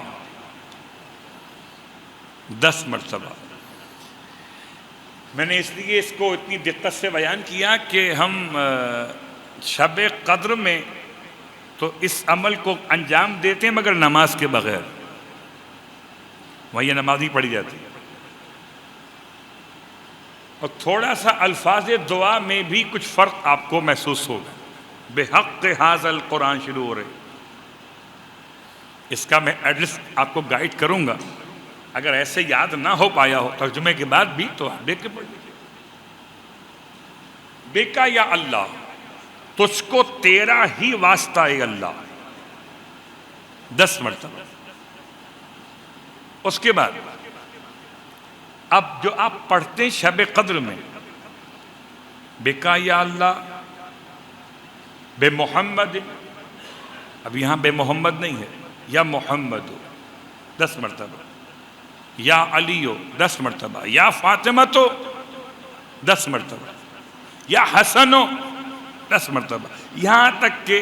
S1: 10 مرتبہ۔ میں نے اس لیے اس کو اتنی دقت سے بیان کیا کہ ہم شب قدر میں تو اس عمل کو انجام دیتے ہیں مگر نماز کے بغیر، وہاں یہ نماز ہی پڑھی جاتی ہے، اور تھوڑا سا الفاظ دعا میں بھی کچھ فرق آپ کو محسوس ہوگا۔ بحق ھذا القرآن شروع ہو رہے، اس کا میں ایڈریس آپ کو گائیڈ کروں گا، اگر ایسے یاد نہ ہو پایا ہو ترجمے کے بعد بھی تو آپ دیکھ کے پڑھ لیجیے۔ بیکا یا اللہ، تجھ کو تیرا ہی واسطہ ہے اللہ، 10 مرتبہ۔ اس کے بعد اب جو آپ پڑھتے ہیں شب قدر میں، بیکا یا اللہ بے محمد، اب یہاں بے محمد نہیں ہے، یا محمد ہو 10 مرتبہ، یا علی ہو 10 مرتبہ، یا فاطمہ تو 10 مرتبہ، یا حسن ہو 10 مرتبہ، یہاں تک کہ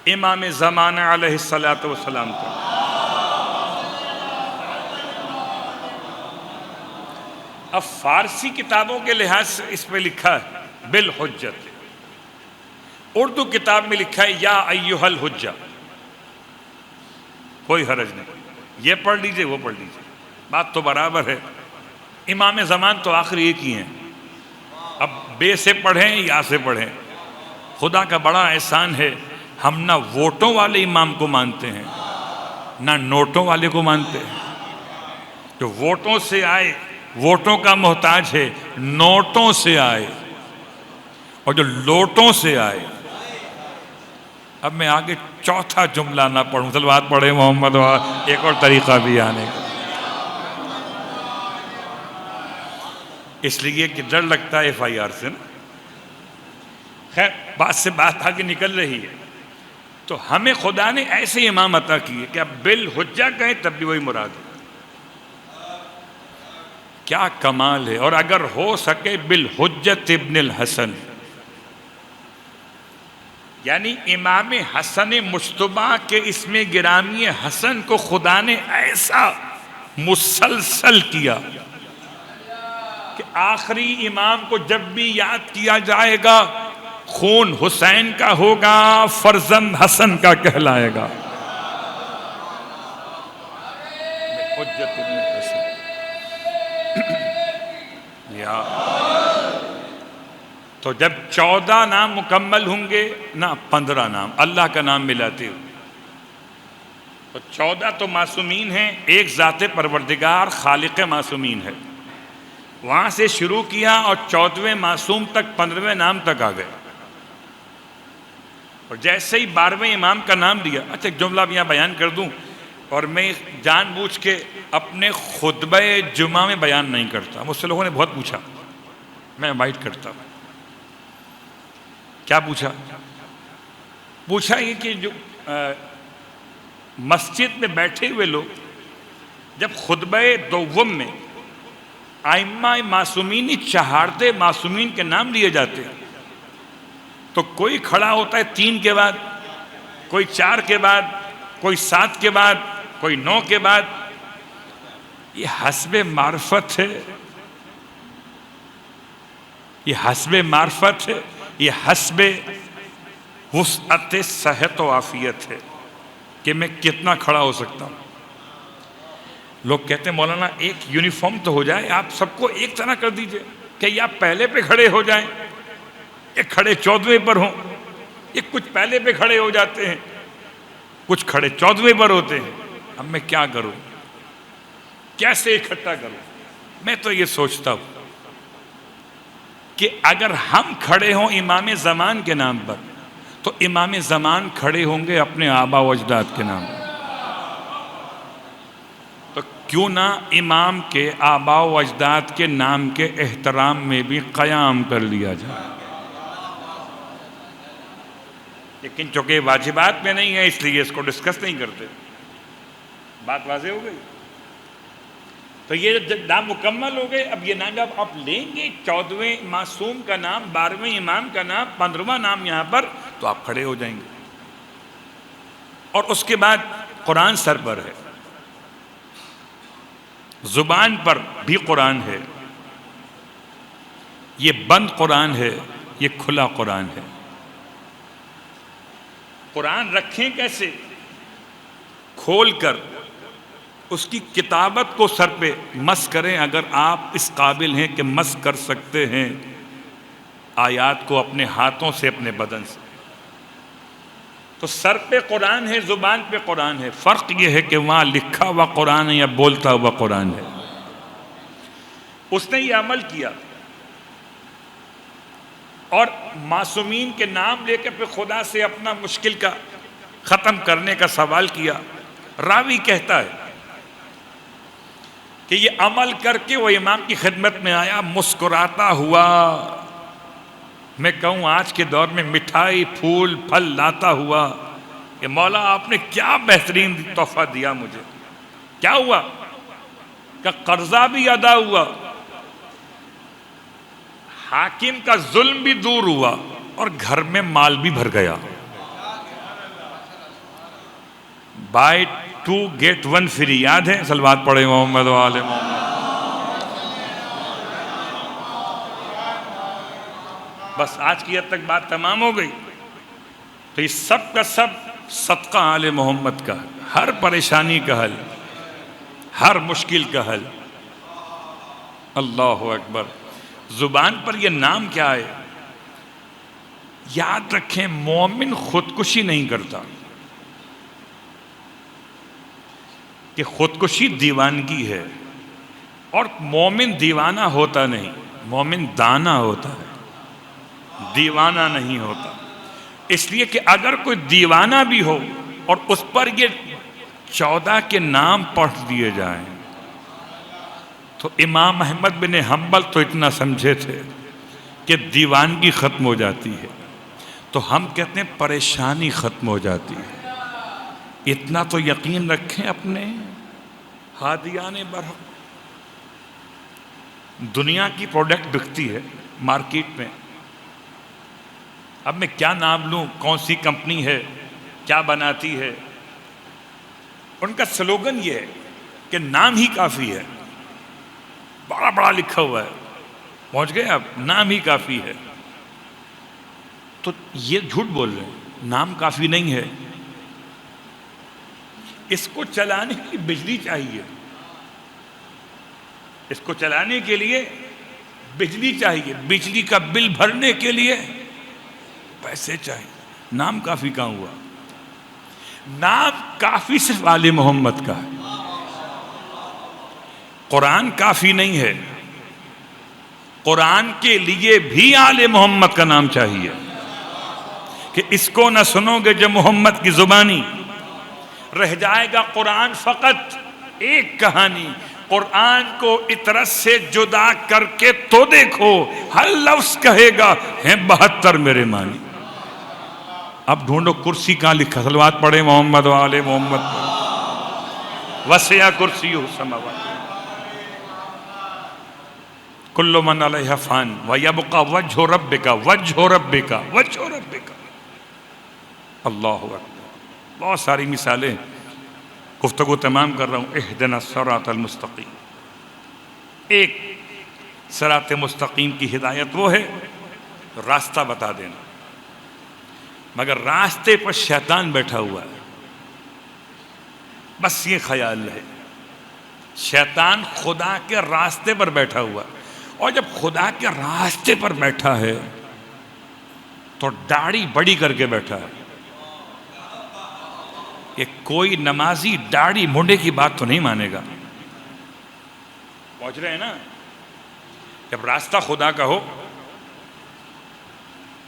S1: امام زمانہ علیہ السلام تک۔ اب فارسی کتابوں کے لحاظ سے اس پہ لکھا ہے بالحجت، اردو کتاب میں لکھا ہے یا ایھا الحجہ، کوئی حرج نہیں، یہ پڑھ لیجئے وہ پڑھ لیجئے، بات تو برابر ہے، امام زمان تو آخر ایک ہی ہیں، اب بے سے پڑھیں یا سے پڑھیں۔ خدا کا بڑا احسان ہے، ہم نہ ووٹوں والے امام کو مانتے ہیں نہ نوٹوں والے کو مانتے ہیں۔ جو ووٹوں سے آئے ووٹوں کا محتاج ہے، نوٹوں سے آئے، اور جو لوٹوں سے آئے۔ اب میں آگے چوتھا جملہ نہ پڑھوں، صلوات پڑھے محمد، ایک اور طریقہ بھی آنے کا، اس لیے کہ ڈر لگتا ہے FIR سے نا۔ خیر، بات سے بات آگے نکل رہی ہے، تو ہمیں خدا نے ایسے امام عطا کیے کہ اب بالحجہ کہیں تب بھی وہی مراد ہے۔ کیا کمال ہے! اور اگر ہو سکے بالحجت ابن الحسن، یعنی امام حسن مجتبیٰ کے اسم گرامی حسن کو خدا نے ایسا مسلسل کیا کہ آخری امام کو جب بھی یاد کیا جائے گا خون حسین کا ہوگا، فرزند حسن کا کہلائے گا۔ حجت ابن الحسن یا تو جب 14 نام مکمل ہوں گے نہ 15 نام اللہ کا نام ملاتے ہو، تو 14 تو معصومین ہیں، ایک ذات پروردگار خالق معصومین ہے، وہاں سے شروع کیا اور 14ویں معصوم تک 15ویں نام تک آ گئے، اور جیسے ہی 12ویں امام کا نام لیا۔ اچھا ایک جملہ بھی یہاں بیان کر دوں، اور میں جان بوجھ کے اپنے خطبہ جمعہ میں بیان نہیں کرتا، مجھ سے لوگوں نے بہت پوچھا، میں انوائٹ کرتا ہوں۔ کیا پوچھا یہ کہ جو مسجد میں بیٹھے ہوئے لوگ جب خطبہ دوم میں ائمہ معصومین 14 معصومین کے نام لیے جاتے ہیں تو کوئی کھڑا ہوتا ہے 3 کے بعد، کوئی 4 کے بعد، کوئی 7 کے بعد، کوئی 9 کے بعد۔ یہ حسب معرفت ہے، یہ حسب معرفت ہے، یہ حسب وسعت صحت و عافیت ہے کہ میں کتنا کھڑا ہو سکتا ہوں۔ لوگ کہتے ہیں مولانا ایک یونیفارم تو ہو جائے، آپ سب کو ایک طرح کر دیجئے کہ یا پہلے پہ کھڑے ہو جائیں، ایک کھڑے 14ویں پر ہوں، یہ کچھ پہلے پہ کھڑے ہو جاتے ہیں، کچھ کھڑے 14ویں پر ہوتے ہیں۔ اب میں کیا کروں، کیسے اکٹھا کروں؟ میں تو یہ سوچتا ہوں کہ اگر ہم کھڑے ہوں امام زمان کے نام پر تو امام زمان کھڑے ہوں گے اپنے آبا و اجداد کے نام پر، تو کیوں نہ امام کے آبا و اجداد کے نام کے احترام میں بھی قیام کر لیا جائے۔ لیکن چونکہ واجبات میں نہیں ہے اس لیے اس کو ڈسکس نہیں کرتے۔ بات واضح ہو گئی؟ تو یہ نام مکمل ہو گئے۔ اب یہ نام جب آپ لیں گے 14ویں معصوم کا نام، 12ویں امام کا نام، 15واں نام یہاں پر، تو آپ کھڑے ہو جائیں گے۔ اور اس کے بعد قرآن سر پر ہے، زبان پر بھی قرآن ہے، یہ بند قرآن ہے، یہ کھلا قرآن ہے۔ قرآن رکھیں کیسے؟ کھول کر اس کی کتابت کو سر پہ مس کریں، اگر آپ اس قابل ہیں کہ مس کر سکتے ہیں آیات کو اپنے ہاتھوں سے، اپنے بدن سے۔ تو سر پہ قرآن ہے، زبان پہ قرآن ہے، فرق یہ ہے کہ وہاں لکھا ہوا قرآن ہے یا بولتا ہوا قرآن ہے۔ اس نے یہ عمل کیا اور معصومین کے نام لے کے پھر خدا سے اپنا مشکل کا ختم کرنے کا سوال کیا۔ راوی کہتا ہے کہ یہ عمل کر کے وہ امام کی خدمت میں آیا مسکراتا ہوا، میں کہوں آج کے دور میں مٹھائی پھول پھل لاتا ہوا کہ مولا آپ نے کیا بہترین تحفہ دیا مجھے۔ کیا ہوا کہ قرضہ بھی ادا ہوا، حاکم کا ظلم بھی دور ہوا، اور گھر میں مال بھی بھر گیا۔ بائی 2 get 1 فری، یاد ہے؟ صلوات پڑھے محمد و آل محمد۔ بس آج کی حد تک بات تمام ہو گئی. تو یہ سب کا سب صدقہ آل محمد کا، ہر پریشانی کا حل، ہر مشکل کا حل. اللہ اکبر. زبان پر یہ نام کیا ہے؟ یاد رکھیں، مومن خودکشی نہیں کرتا، کہ خودکشی دیوانگی ہے، اور مومن دیوانہ ہوتا نہیں، مومن دانا ہوتا ہے، دیوانہ نہیں ہوتا. اس لیے کہ اگر کوئی دیوانہ بھی ہو اور اس پر یہ 14 کے نام پڑھ دیے جائیں، تو امام احمد بن حنبل تو اتنا سمجھے تھے کہ دیوانگی ختم ہو جاتی ہے. تو ہم کہتے ہیں پریشانی ختم ہو جاتی ہے. اتنا تو یقین رکھیں اپنے ہادیان برحق. دنیا کی پروڈکٹ بکتی ہے مارکیٹ میں، اب میں کیا نام لوں، کون سی کمپنی ہے، کیا بناتی ہے. ان کا سلوگن یہ ہے کہ نام ہی کافی ہے، بڑا بڑا لکھا ہوا ہے. پہنچ گئے آپ؟ نام ہی کافی ہے. تو یہ جھوٹ بول رہے ہیں، نام کافی نہیں ہے. اس کو چلانے کے لیے بجلی چاہیے، اس کو چلانے کے لیے بجلی چاہیے، بجلی کا بل بھرنے کے لیے پیسے چاہیے. نام کافی کہاں ہوا؟ نام کافی صرف آل محمد کا ہے. قرآن کافی نہیں ہے، قرآن کے لیے بھی آل محمد کا نام چاہیے. کہ اس کو نہ سنو گے جو محمد کی زبانی، رہ جائے گا قرآن فقط ایک کہانی. قرآن کو اطرت سے جدا کر کے تو دیکھو، ہر لفظ کہے گا ہیں 72 میرے معنی. اب ڈھونڈو کرسی کہاں لکھا، صلوات پڑھے محمد و آل محمد. وسع کرسیہ السماوات کل من علیہا فان ویبقی وجہ ربک وجہ ربک وجہ ربک. اللہ اکبر. بہت ساری مثالیں، گفتگو تمام کر رہا ہوں. اہدنا الصراط المستقیم. ایک صراط مستقیم کی ہدایت وہ ہے راستہ بتا دینا، مگر راستے پر شیطان بیٹھا ہوا ہے. بس یہ خیال ہے، شیطان خدا کے راستے پر بیٹھا ہوا ہے. اور جب خدا کے راستے پر بیٹھا ہے تو داڑھی بڑی کر کے بیٹھا ہے. کہ کوئی نمازی داڑھی منڈے کی بات تو نہیں مانے گا. پہنچ رہے ہیں نا؟ جب راستہ خدا کا ہو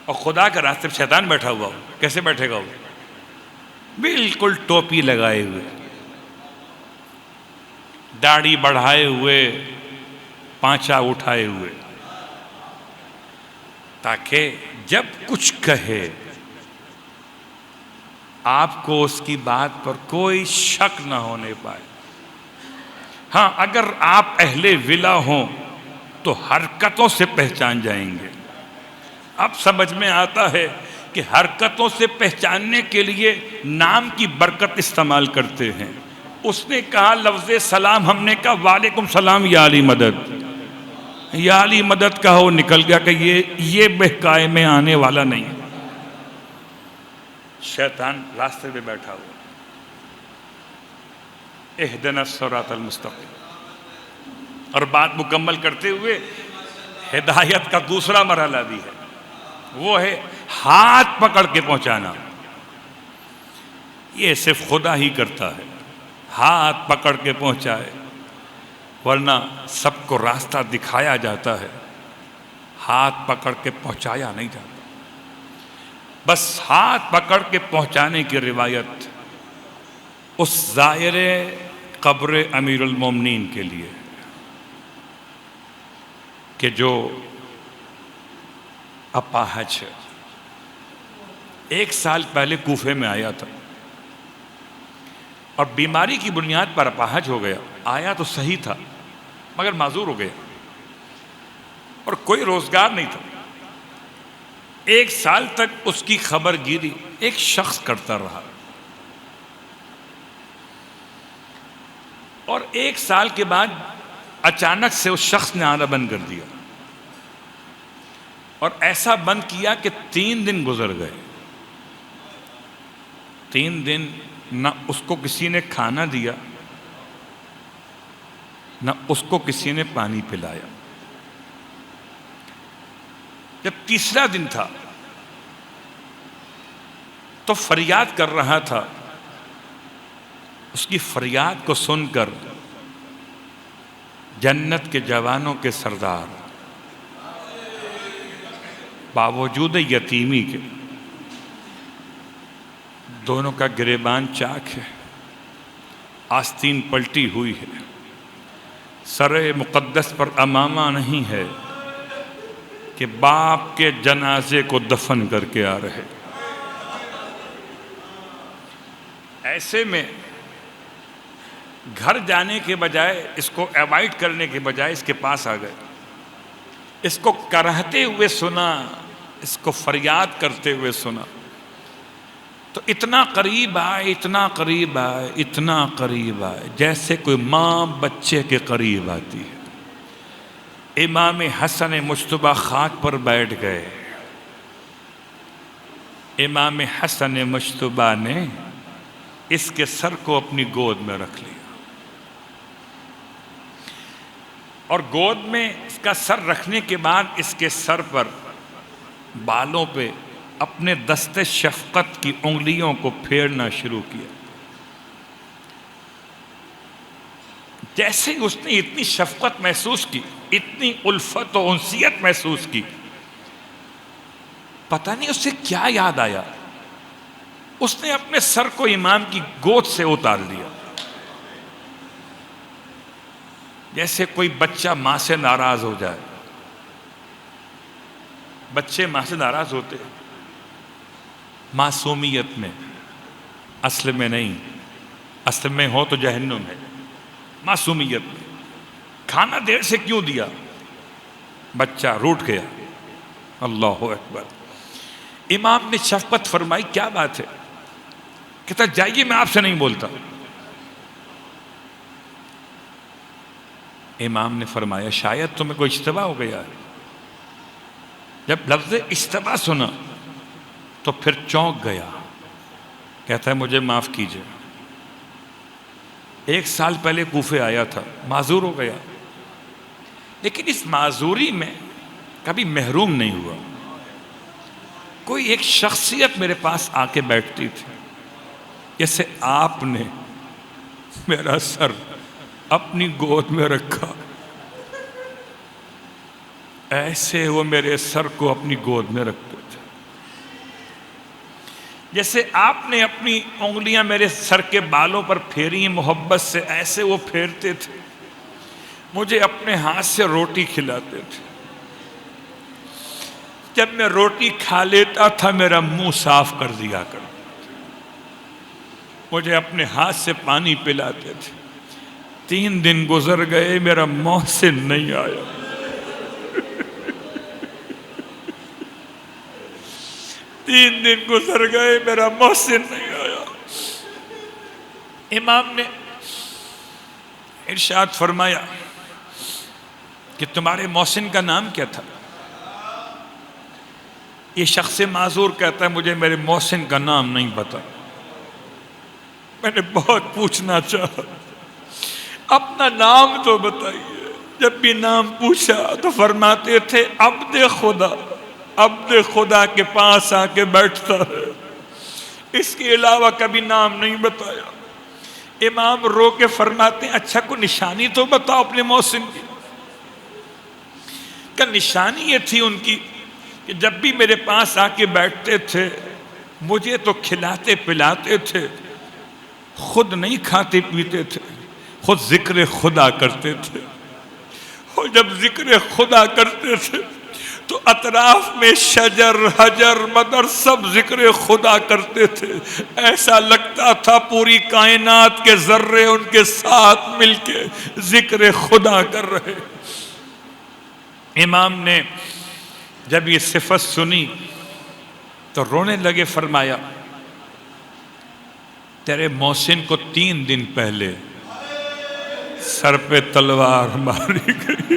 S1: اور خدا کے راستے پر شیطان بیٹھا ہوا ہو، کیسے بیٹھے گا وہ؟ بالکل ٹوپی لگائے ہوئے، داڑھی بڑھائے ہوئے، پانچا اٹھائے ہوئے، تاکہ جب کچھ کہے آپ کو اس کی بات پر کوئی شک نہ ہونے پائے. ہاں، اگر آپ اہل ولا ہوں تو حرکتوں سے پہچان جائیں گے. اب سمجھ میں آتا ہے کہ حرکتوں سے پہچاننے کے لیے نام کی برکت استعمال کرتے ہیں. اس نے کہا لفظ سلام، ہم نے کہا وعلیکم السلام یا علی مدد. یا علی مدد کہا، وہ نکل گیا کہ یہ بہکائے میں آنے والا نہیں. شیطان راستے پہ بیٹھا ہوا. اہدنا الصراط المستقیم. اور بات مکمل کرتے ہوئے ہدایت کا دوسرا مرحلہ بھی ہے، وہ ہے ہاتھ پکڑ کے پہنچانا. یہ صرف خدا ہی کرتا ہے، ہاتھ پکڑ کے پہنچائے. ورنہ سب کو راستہ دکھایا جاتا ہے، ہاتھ پکڑ کے پہنچایا نہیں جاتا. بس ہاتھ پکڑ کے پہنچانے کی روایت اس زائر قبر امیر المومنین کے لیے کہ جو اپاہج ہے. 1 سال پہلے کوفے میں آیا تھا اور بیماری کی بنیاد پر اپاہج ہو گیا. آیا تو صحیح تھا مگر معذور ہو گیا اور کوئی روزگار نہیں تھا. 1 سال تک اس کی خبر گیری ایک شخص کرتا رہا اور 1 سال کے بعد اچانک سے اس شخص نے آنا بند کر دیا. اور ایسا بند کیا کہ 3 دن گزر گئے. 3 دن نہ اس کو کسی نے کھانا دیا، نہ اس کو کسی نے پانی پلایا. جب تیسرا دن تھا تو فریاد کر رہا تھا. اس کی فریاد کو سن کر جنت کے جوانوں کے سردار باوجود یتیمی کے، دونوں کا گریبان چاک ہے، آستین پلٹی ہوئی ہے، سر مقدس پر امامہ نہیں ہے کہ باپ کے جنازے کو دفن کر کے آ رہے. ایسے میں گھر جانے کے بجائے، اس کو ایوائڈ کرنے کے بجائے اس کے پاس آ گئے. اس کو کرہتے ہوئے سنا، اس کو فریاد کرتے ہوئے سنا تو اتنا قریب آئے، اتنا قریب آئے، اتنا قریب آئے جیسے کوئی ماں بچے کے قریب آتی ہے. امام حسن مجتبیٰ خاک پر بیٹھ گئے. امام حسن مجتبیٰ نے اس کے سر کو اپنی گود میں رکھ لیا، اور گود میں اس کا سر رکھنے کے بعد اس کے سر پر بالوں پہ اپنے دست شفقت کی انگلیوں کو پھیرنا شروع کیا. جیسے اس نے اتنی شفقت محسوس کی، اتنی الفت و انسیت محسوس کی، پتہ نہیں اسے کیا یاد آیا، اس نے اپنے سر کو امام کی گود سے اتار لیا. جیسے کوئی بچہ ماں سے ناراض ہو جائے. بچے ماں سے ناراض ہوتے معصومیت میں، اصل میں نہیں. اصل میں ہو تو جہنم ہے. معصومیت میں کھانا دیر سے کیوں دیا، بچہ روٹھ گیا. اللہ اکبر. امام نے شفقت فرمائی، کیا بات ہے؟ کہتا جائیے میں آپ سے نہیں بولتا. امام نے فرمایا شاید تمہیں کوئی اشتباہ ہو گیا ہے. جب لفظ اشتباہ سنا تو پھر چونک گیا. کہتا ہے مجھے معاف کیجئے، 1 سال پہلے کوفے آیا تھا، معذور ہو گیا، لیکن اس معذوری میں کبھی محروم نہیں ہوا. کوئی ایک شخصیت میرے پاس آ کے بیٹھتی تھی، جیسے آپ نے میرا سر اپنی گود میں رکھا، ایسے وہ میرے سر کو اپنی گود میں رکھتے تھے. جیسے آپ نے اپنی انگلیاں میرے سر کے بالوں پر پھیری محبت سے، ایسے وہ پھیرتے تھے. مجھے اپنے ہاتھ سے روٹی کھلاتے تھے. جب میں روٹی کھا لیتا تھا میرا منہ صاف کر دیا کرتے تھے. مجھے اپنے ہاتھ سے پانی پلاتے تھے. 3 دن گزر گئے، میرا محسن نہیں آیا. 3 دن گزر گئے، میرا محسن نہیں آیا. امام نے ارشاد فرمایا کہ تمہارے محسن کا نام کیا تھا؟ یہ شخص معذور کہتا ہے مجھے میرے محسن کا نام نہیں پتا. میں نے بہت پوچھنا چاہا، اپنا نام تو بتائیے. جب بھی نام پوچھا تو فرماتے تھے عبد خدا. عبد خدا کے پاس آ کے بیٹھتا ہے، اس کے علاوہ کبھی نام نہیں بتایا. امام رو کے فرماتے ہیں اچھا کوئی نشانی تو بتاؤ اپنے محسن کی. کہ نشانی یہ تھی ان کی کہ جب بھی میرے پاس آ کے بیٹھتے تھے مجھے تو کھلاتے پلاتے تھے، خود نہیں کھاتے پیتے تھے، خود ذکر خدا کرتے تھے. اور جب ذکر خدا کرتے تھے تو اطراف میں شجر حجر مدر سب ذکر خدا کرتے تھے. ایسا لگتا تھا پوری کائنات کے ذرے ان کے ساتھ مل کے ذکر خدا کر رہے. امام نے جب یہ صفت سنی تو رونے لگے. فرمایا تیرے محسن کو 3 دن پہلے سر پہ تلوار ماری گئی.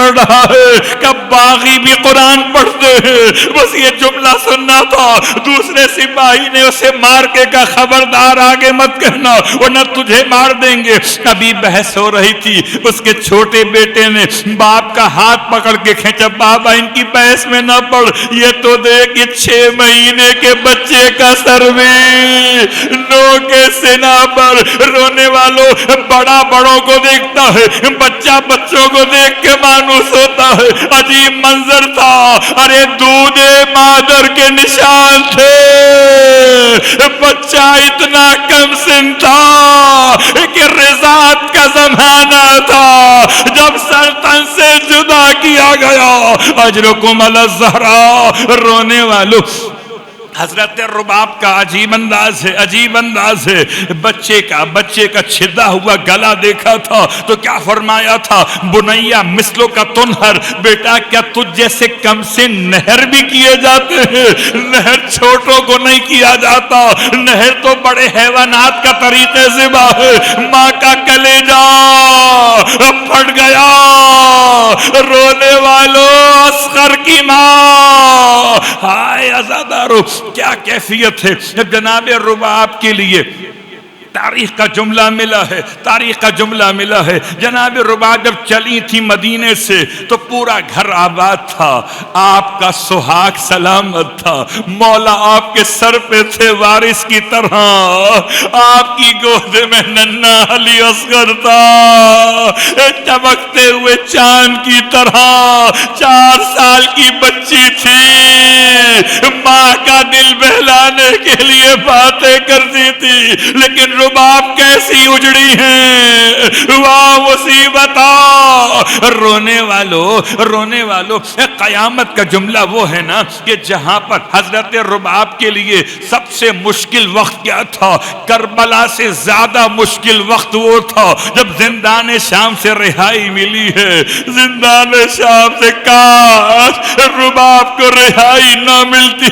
S1: پڑھ رہا ہے، کب باغی بھی قرآن پڑھتے ہیں۔ بس یہ جملہ سننا تھا۔ دوسرے سپاہی نے اسے مار کے کہا خبردار آگے مت کہنا ورنہ تجھے مار دیں گے۔ ابھی بحث ہو رہی تھی، اس کے چھوٹے بیٹے نے باپ کا ہاتھ پکڑ کے کھینچا، بابا ان کی بحث میں نہ پڑ، یہ تو دیکھ یہ 6 مہینے کے بچے کا سر بھی نو کے سنا پر۔ رونے والوں، بڑا بڑوں کو دیکھتا ہے، بچہ بچوں کو دیکھ کے مانوس ہوتا ہے۔ عجیب منظر تھا، ارے دودھ مادر کے نشان تھے۔ بچہ اتنا کم سن تھا کہ رضاعت کا زمانہ تھا، جب سلطن سے جدا کیا گیا۔ اجرکم علی الزہراء۔ رونے والوں، حضرت رباب کا عجیب انداز ہے، عجیب انداز ہے۔ بچے کا چھدا ہوا گلا دیکھا تھا تو کیا فرمایا تھا، بنیا مثلو کا تنہر، بیٹا کیا تجھ جیسے کم سے نہر بھی کیے جاتے ہیں؟ نہر چھوٹوں کو نہیں کیا جاتا، نہر تو بڑے حیوانات کا طریقے ذبح ہے۔ ماں کا کلیجہ پھٹ گیا۔ رونے والوں، اصغر کی ماں، ہائے عزادارو کیا کیفیت ہے۔ جناب رباب کے لیے تاریخ کا جملہ ملا ہے، تاریخ کا جملہ ملا ہے۔ جناب رباب جب چلی تھی مدینے سے تو پورا گھر آباد تھا، آپ کا سہاگ سلامت تھا، مولا آپ کے سر پہ تھے وارث کی طرح، آپ کی گود میں ننھا علی اصغر تھا چمکتے ہوئے چاند کی طرح۔ 4 سال کی بچی تھی، ماں کا دل بہلانے کے لیے باتیں کرتی تھی، لیکن رباب کیسی اجڑی ہیں، واہ مصیبتہ۔ رونے والو قیامت کا جملہ وہ ہے نا کہ جہاں پر حضرت رباب کے لیے سب سے مشکل وقت کیا تھا، کربلا سے زیادہ مشکل وقت وہ تھا جب زندان شام سے رہائی ملی ہے۔ زندان شام سے کاش رباب کو رہائی نہ ملتی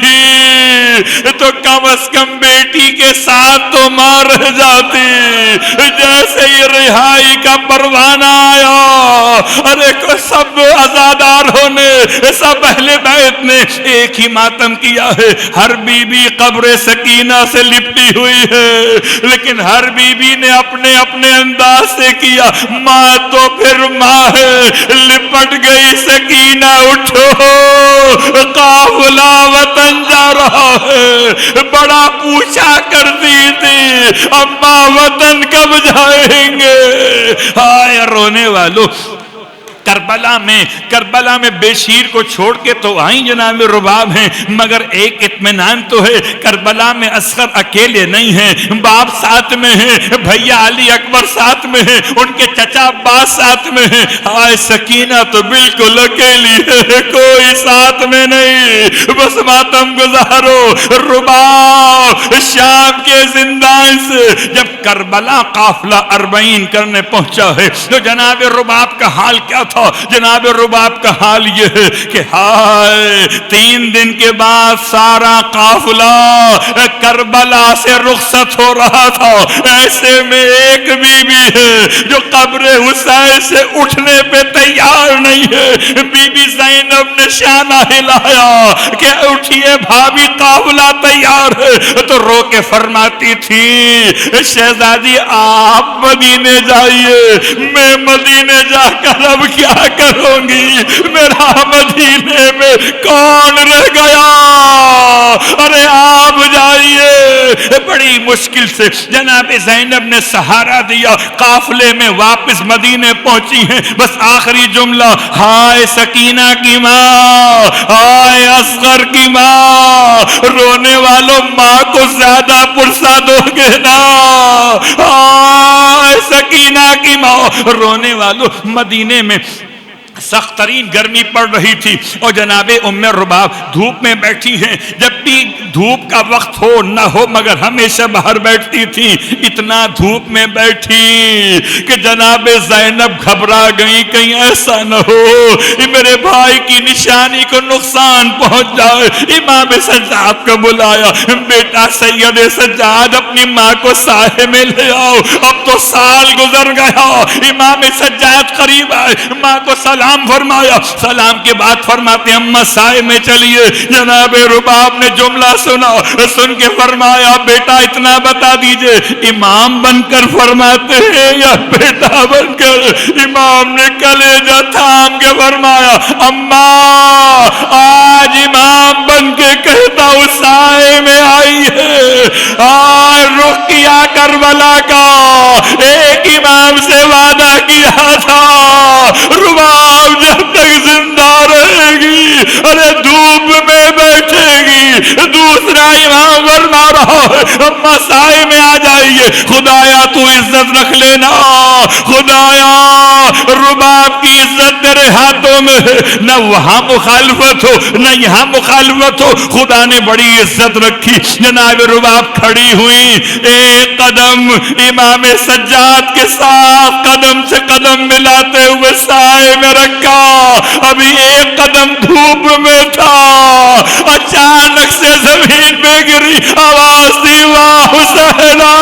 S1: تو کم از کم بیٹی کے ساتھ تو ماں رہ جاتی۔ جیسے ہی رہائی کا پروانہ آیا، ارے کو سب عزاداروں نے، سب اہل بیت نے ایک ہی ماتم کیا ہے۔ ہر بی بی قبر سکینہ سے لپٹی ہوئی ہے، لیکن ہر بی بی نے اپنے اپنے انداز سے کیا۔ ماں تو پھر ماں ہے، لپٹ گئی سکینہ، اٹھو قافلہ وطن جا رہا ہے۔ بڑا پوچھا کرتی تھی اماں وطن کب جائیں گے۔ ہائے رونے والوں، کربلا میں بے شیر کو چھوڑ کے تو آئیں جناب رباب ہیں، مگر ایک اطمینان تو ہے، کربلا میں اصغر اکیلے نہیں ہیں، باپ ساتھ میں ہیں، بھیا علی اکبر ساتھ میں ہیں، ان کے چچا عباس ساتھ میں ہیں۔ ہائے سکینہ تو بالکل اکیلی ہے، کوئی ساتھ میں نہیں، بس ماتم گزارو۔ رباب شام کے زندان سے جب کربلا قافلہ 40 کرنے پہنچا ہے تو جناب رباب کا حال کیا تھا؟ جناب رباب کا حال یہ ہے کہ ہائے 3 دن کے بعد سارا قافلہ کربلا سے رخصت ہو رہا تھا، ایسے میں ایک بی بی ہے جو قبر حسین سے اٹھنے پہ تیار نہیں ہے۔ بی بی زینب نے شانہ ہلایا کہ اٹھیے بھابی قافلہ تیار ہے، تو رو کے فرماتی تھی شہزادی آپ مدینے جائیے، میں مدینے جا کر اب کیا کروں گی، میرا مدینے میں کون رہ گیا، ارے آپ جائیے۔ بڑی مشکل سے جناب زینب نے سہارا دیا، قافلے میں واپس مدینے پہنچی ہیں۔ بس آخری جملہ، ہائے سکینہ کی ماں، ہائے اصغر کی ماں۔ رونے والوں ماں کو زیادہ پرسہ دو گے نا، ہائے سکینہ کی ماں۔ رونے والوں مدینے میں سخت ترین گرمی پڑ رہی تھی اور جناب ام رباب دھوپ میں بیٹھی ہیں، جب بھی دھوپ کا وقت ہو نہ ہو مگر ہمیشہ باہر بیٹھتی تھی۔ اتنا دھوپ میں بیٹھی کہ جناب زینب گھبرا گئی، کہیں ایسا نہ ہو میرے بھائی کی نشانی کو نقصان پہنچ جائے۔ امام سجاد کو بلایا، بیٹا سید سجاد اپنی ماں کو سائے میں لے آؤ، اب تو سال گزر گیا۔ امام سجاد قریب آئے، ماں کو سلام سلام فرمایا. سلام کے بعد فرماتے ہیں اما سائے میں چلیے. جناب رباب نے جملہ سنا, سن کے فرمایا بیٹا اتنا بتا دیجئے امام بن کر فرماتے ہیں یا بیٹا بن کر؟ امام نے کلیجہ تھام کے فرمایا اما آج امام بن کے کہتا ہوں سائے میں آئی ہے. آج رخ کیا کربلا کا, ایک امام سے وعدہ کیا تھا رباب جب تک زندہ رہے گی ارے دھوپ میں بیٹھے گی دوسرا امام فرما رہا ہے اما سائے میں آ جائیے. خدایا تو عزت رکھ لینا, خدایا رباب کی عزت تیرے ہاتھوں میں, نہ وہاں مخالفت ہو نہ یہاں مخالفت ہو. خدا نے بڑی عزت رکھی. جناب رباب کھڑی ہوئی, ایک قدم امام سجاد کے ساتھ قدم سے قدم ملاتے ہوئے سائے میں رکھا. ابھی ایک قدم دھوپ میں تھا, اچانک سے زمین پہ گری, آواز دی واہ حسینا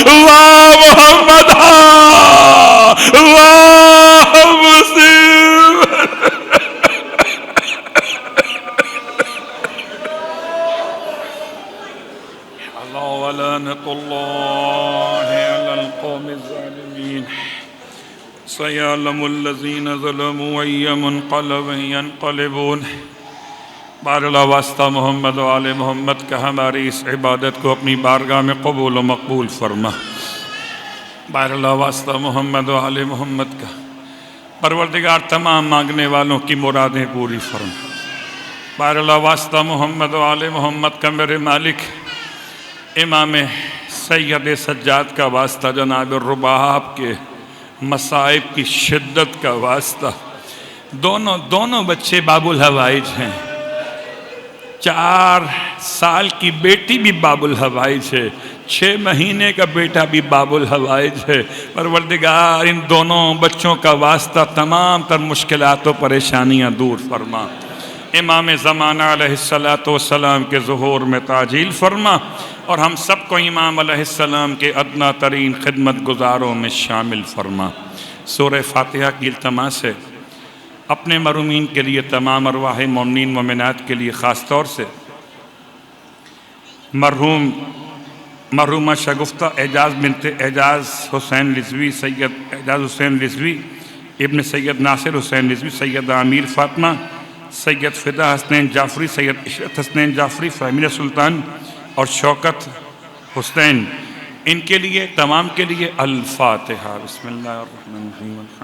S1: واہ محمد واہ مسلم. اللہ ولعنۃ اللہ علی القوم الظالمین. سیعلم الذین ظلموا ای منقلب ینقلبون. باراللہ واسطہ محمد و آل محمد کا ہماری اس عبادت کو اپنی بارگاہ میں قبول و مقبول فرما. باراللہ واسطہ محمد و آل محمد کا پروردگار تمام مانگنے والوں کی مرادیں پوری فرما. باراللہ واسطہ محمد و آل محمد کا میرے مالک امام سید سجاد کا واسطہ, جناب رباب کے مصائب کی شدت کا واسطہ. دونوں بچے باب الحوائج ہیں. 4 سال کی بیٹی بھی باب الحوائج ہے, 6 مہینے کا بیٹا بھی باب الحوائج ہے. پروردگار ان دونوں بچوں کا واسطہ تمام تر مشکلات و پریشانیاں دور فرما. امام زمانہ علیہ السلام کے ظہور میں تعجیل فرما, اور ہم سب کو امام علیہ السلام کے ادنا ترین خدمت گزاروں میں شامل فرما. سورہ فاتحہ کی التماس ہے اپنے مرحومین کے لیے, تمام ارواح مومنین مومنات کے لیے, خاص طور سے مرحومہ شگفتہ اعجاز بنت اعجاز حسین رضوی, سید اعجاز حسین رضوی ابن سید ناصر حسین رضوی, سید امیر فاطمہ, سید فدا حسنین جعفری, سید عشرت حسنین جعفری, فہمیدہ سلطان اور شوکت حسین, ان کے لیے تمام کے لیے الفاتحہ. بسم اللہ الرحمن الرحیم.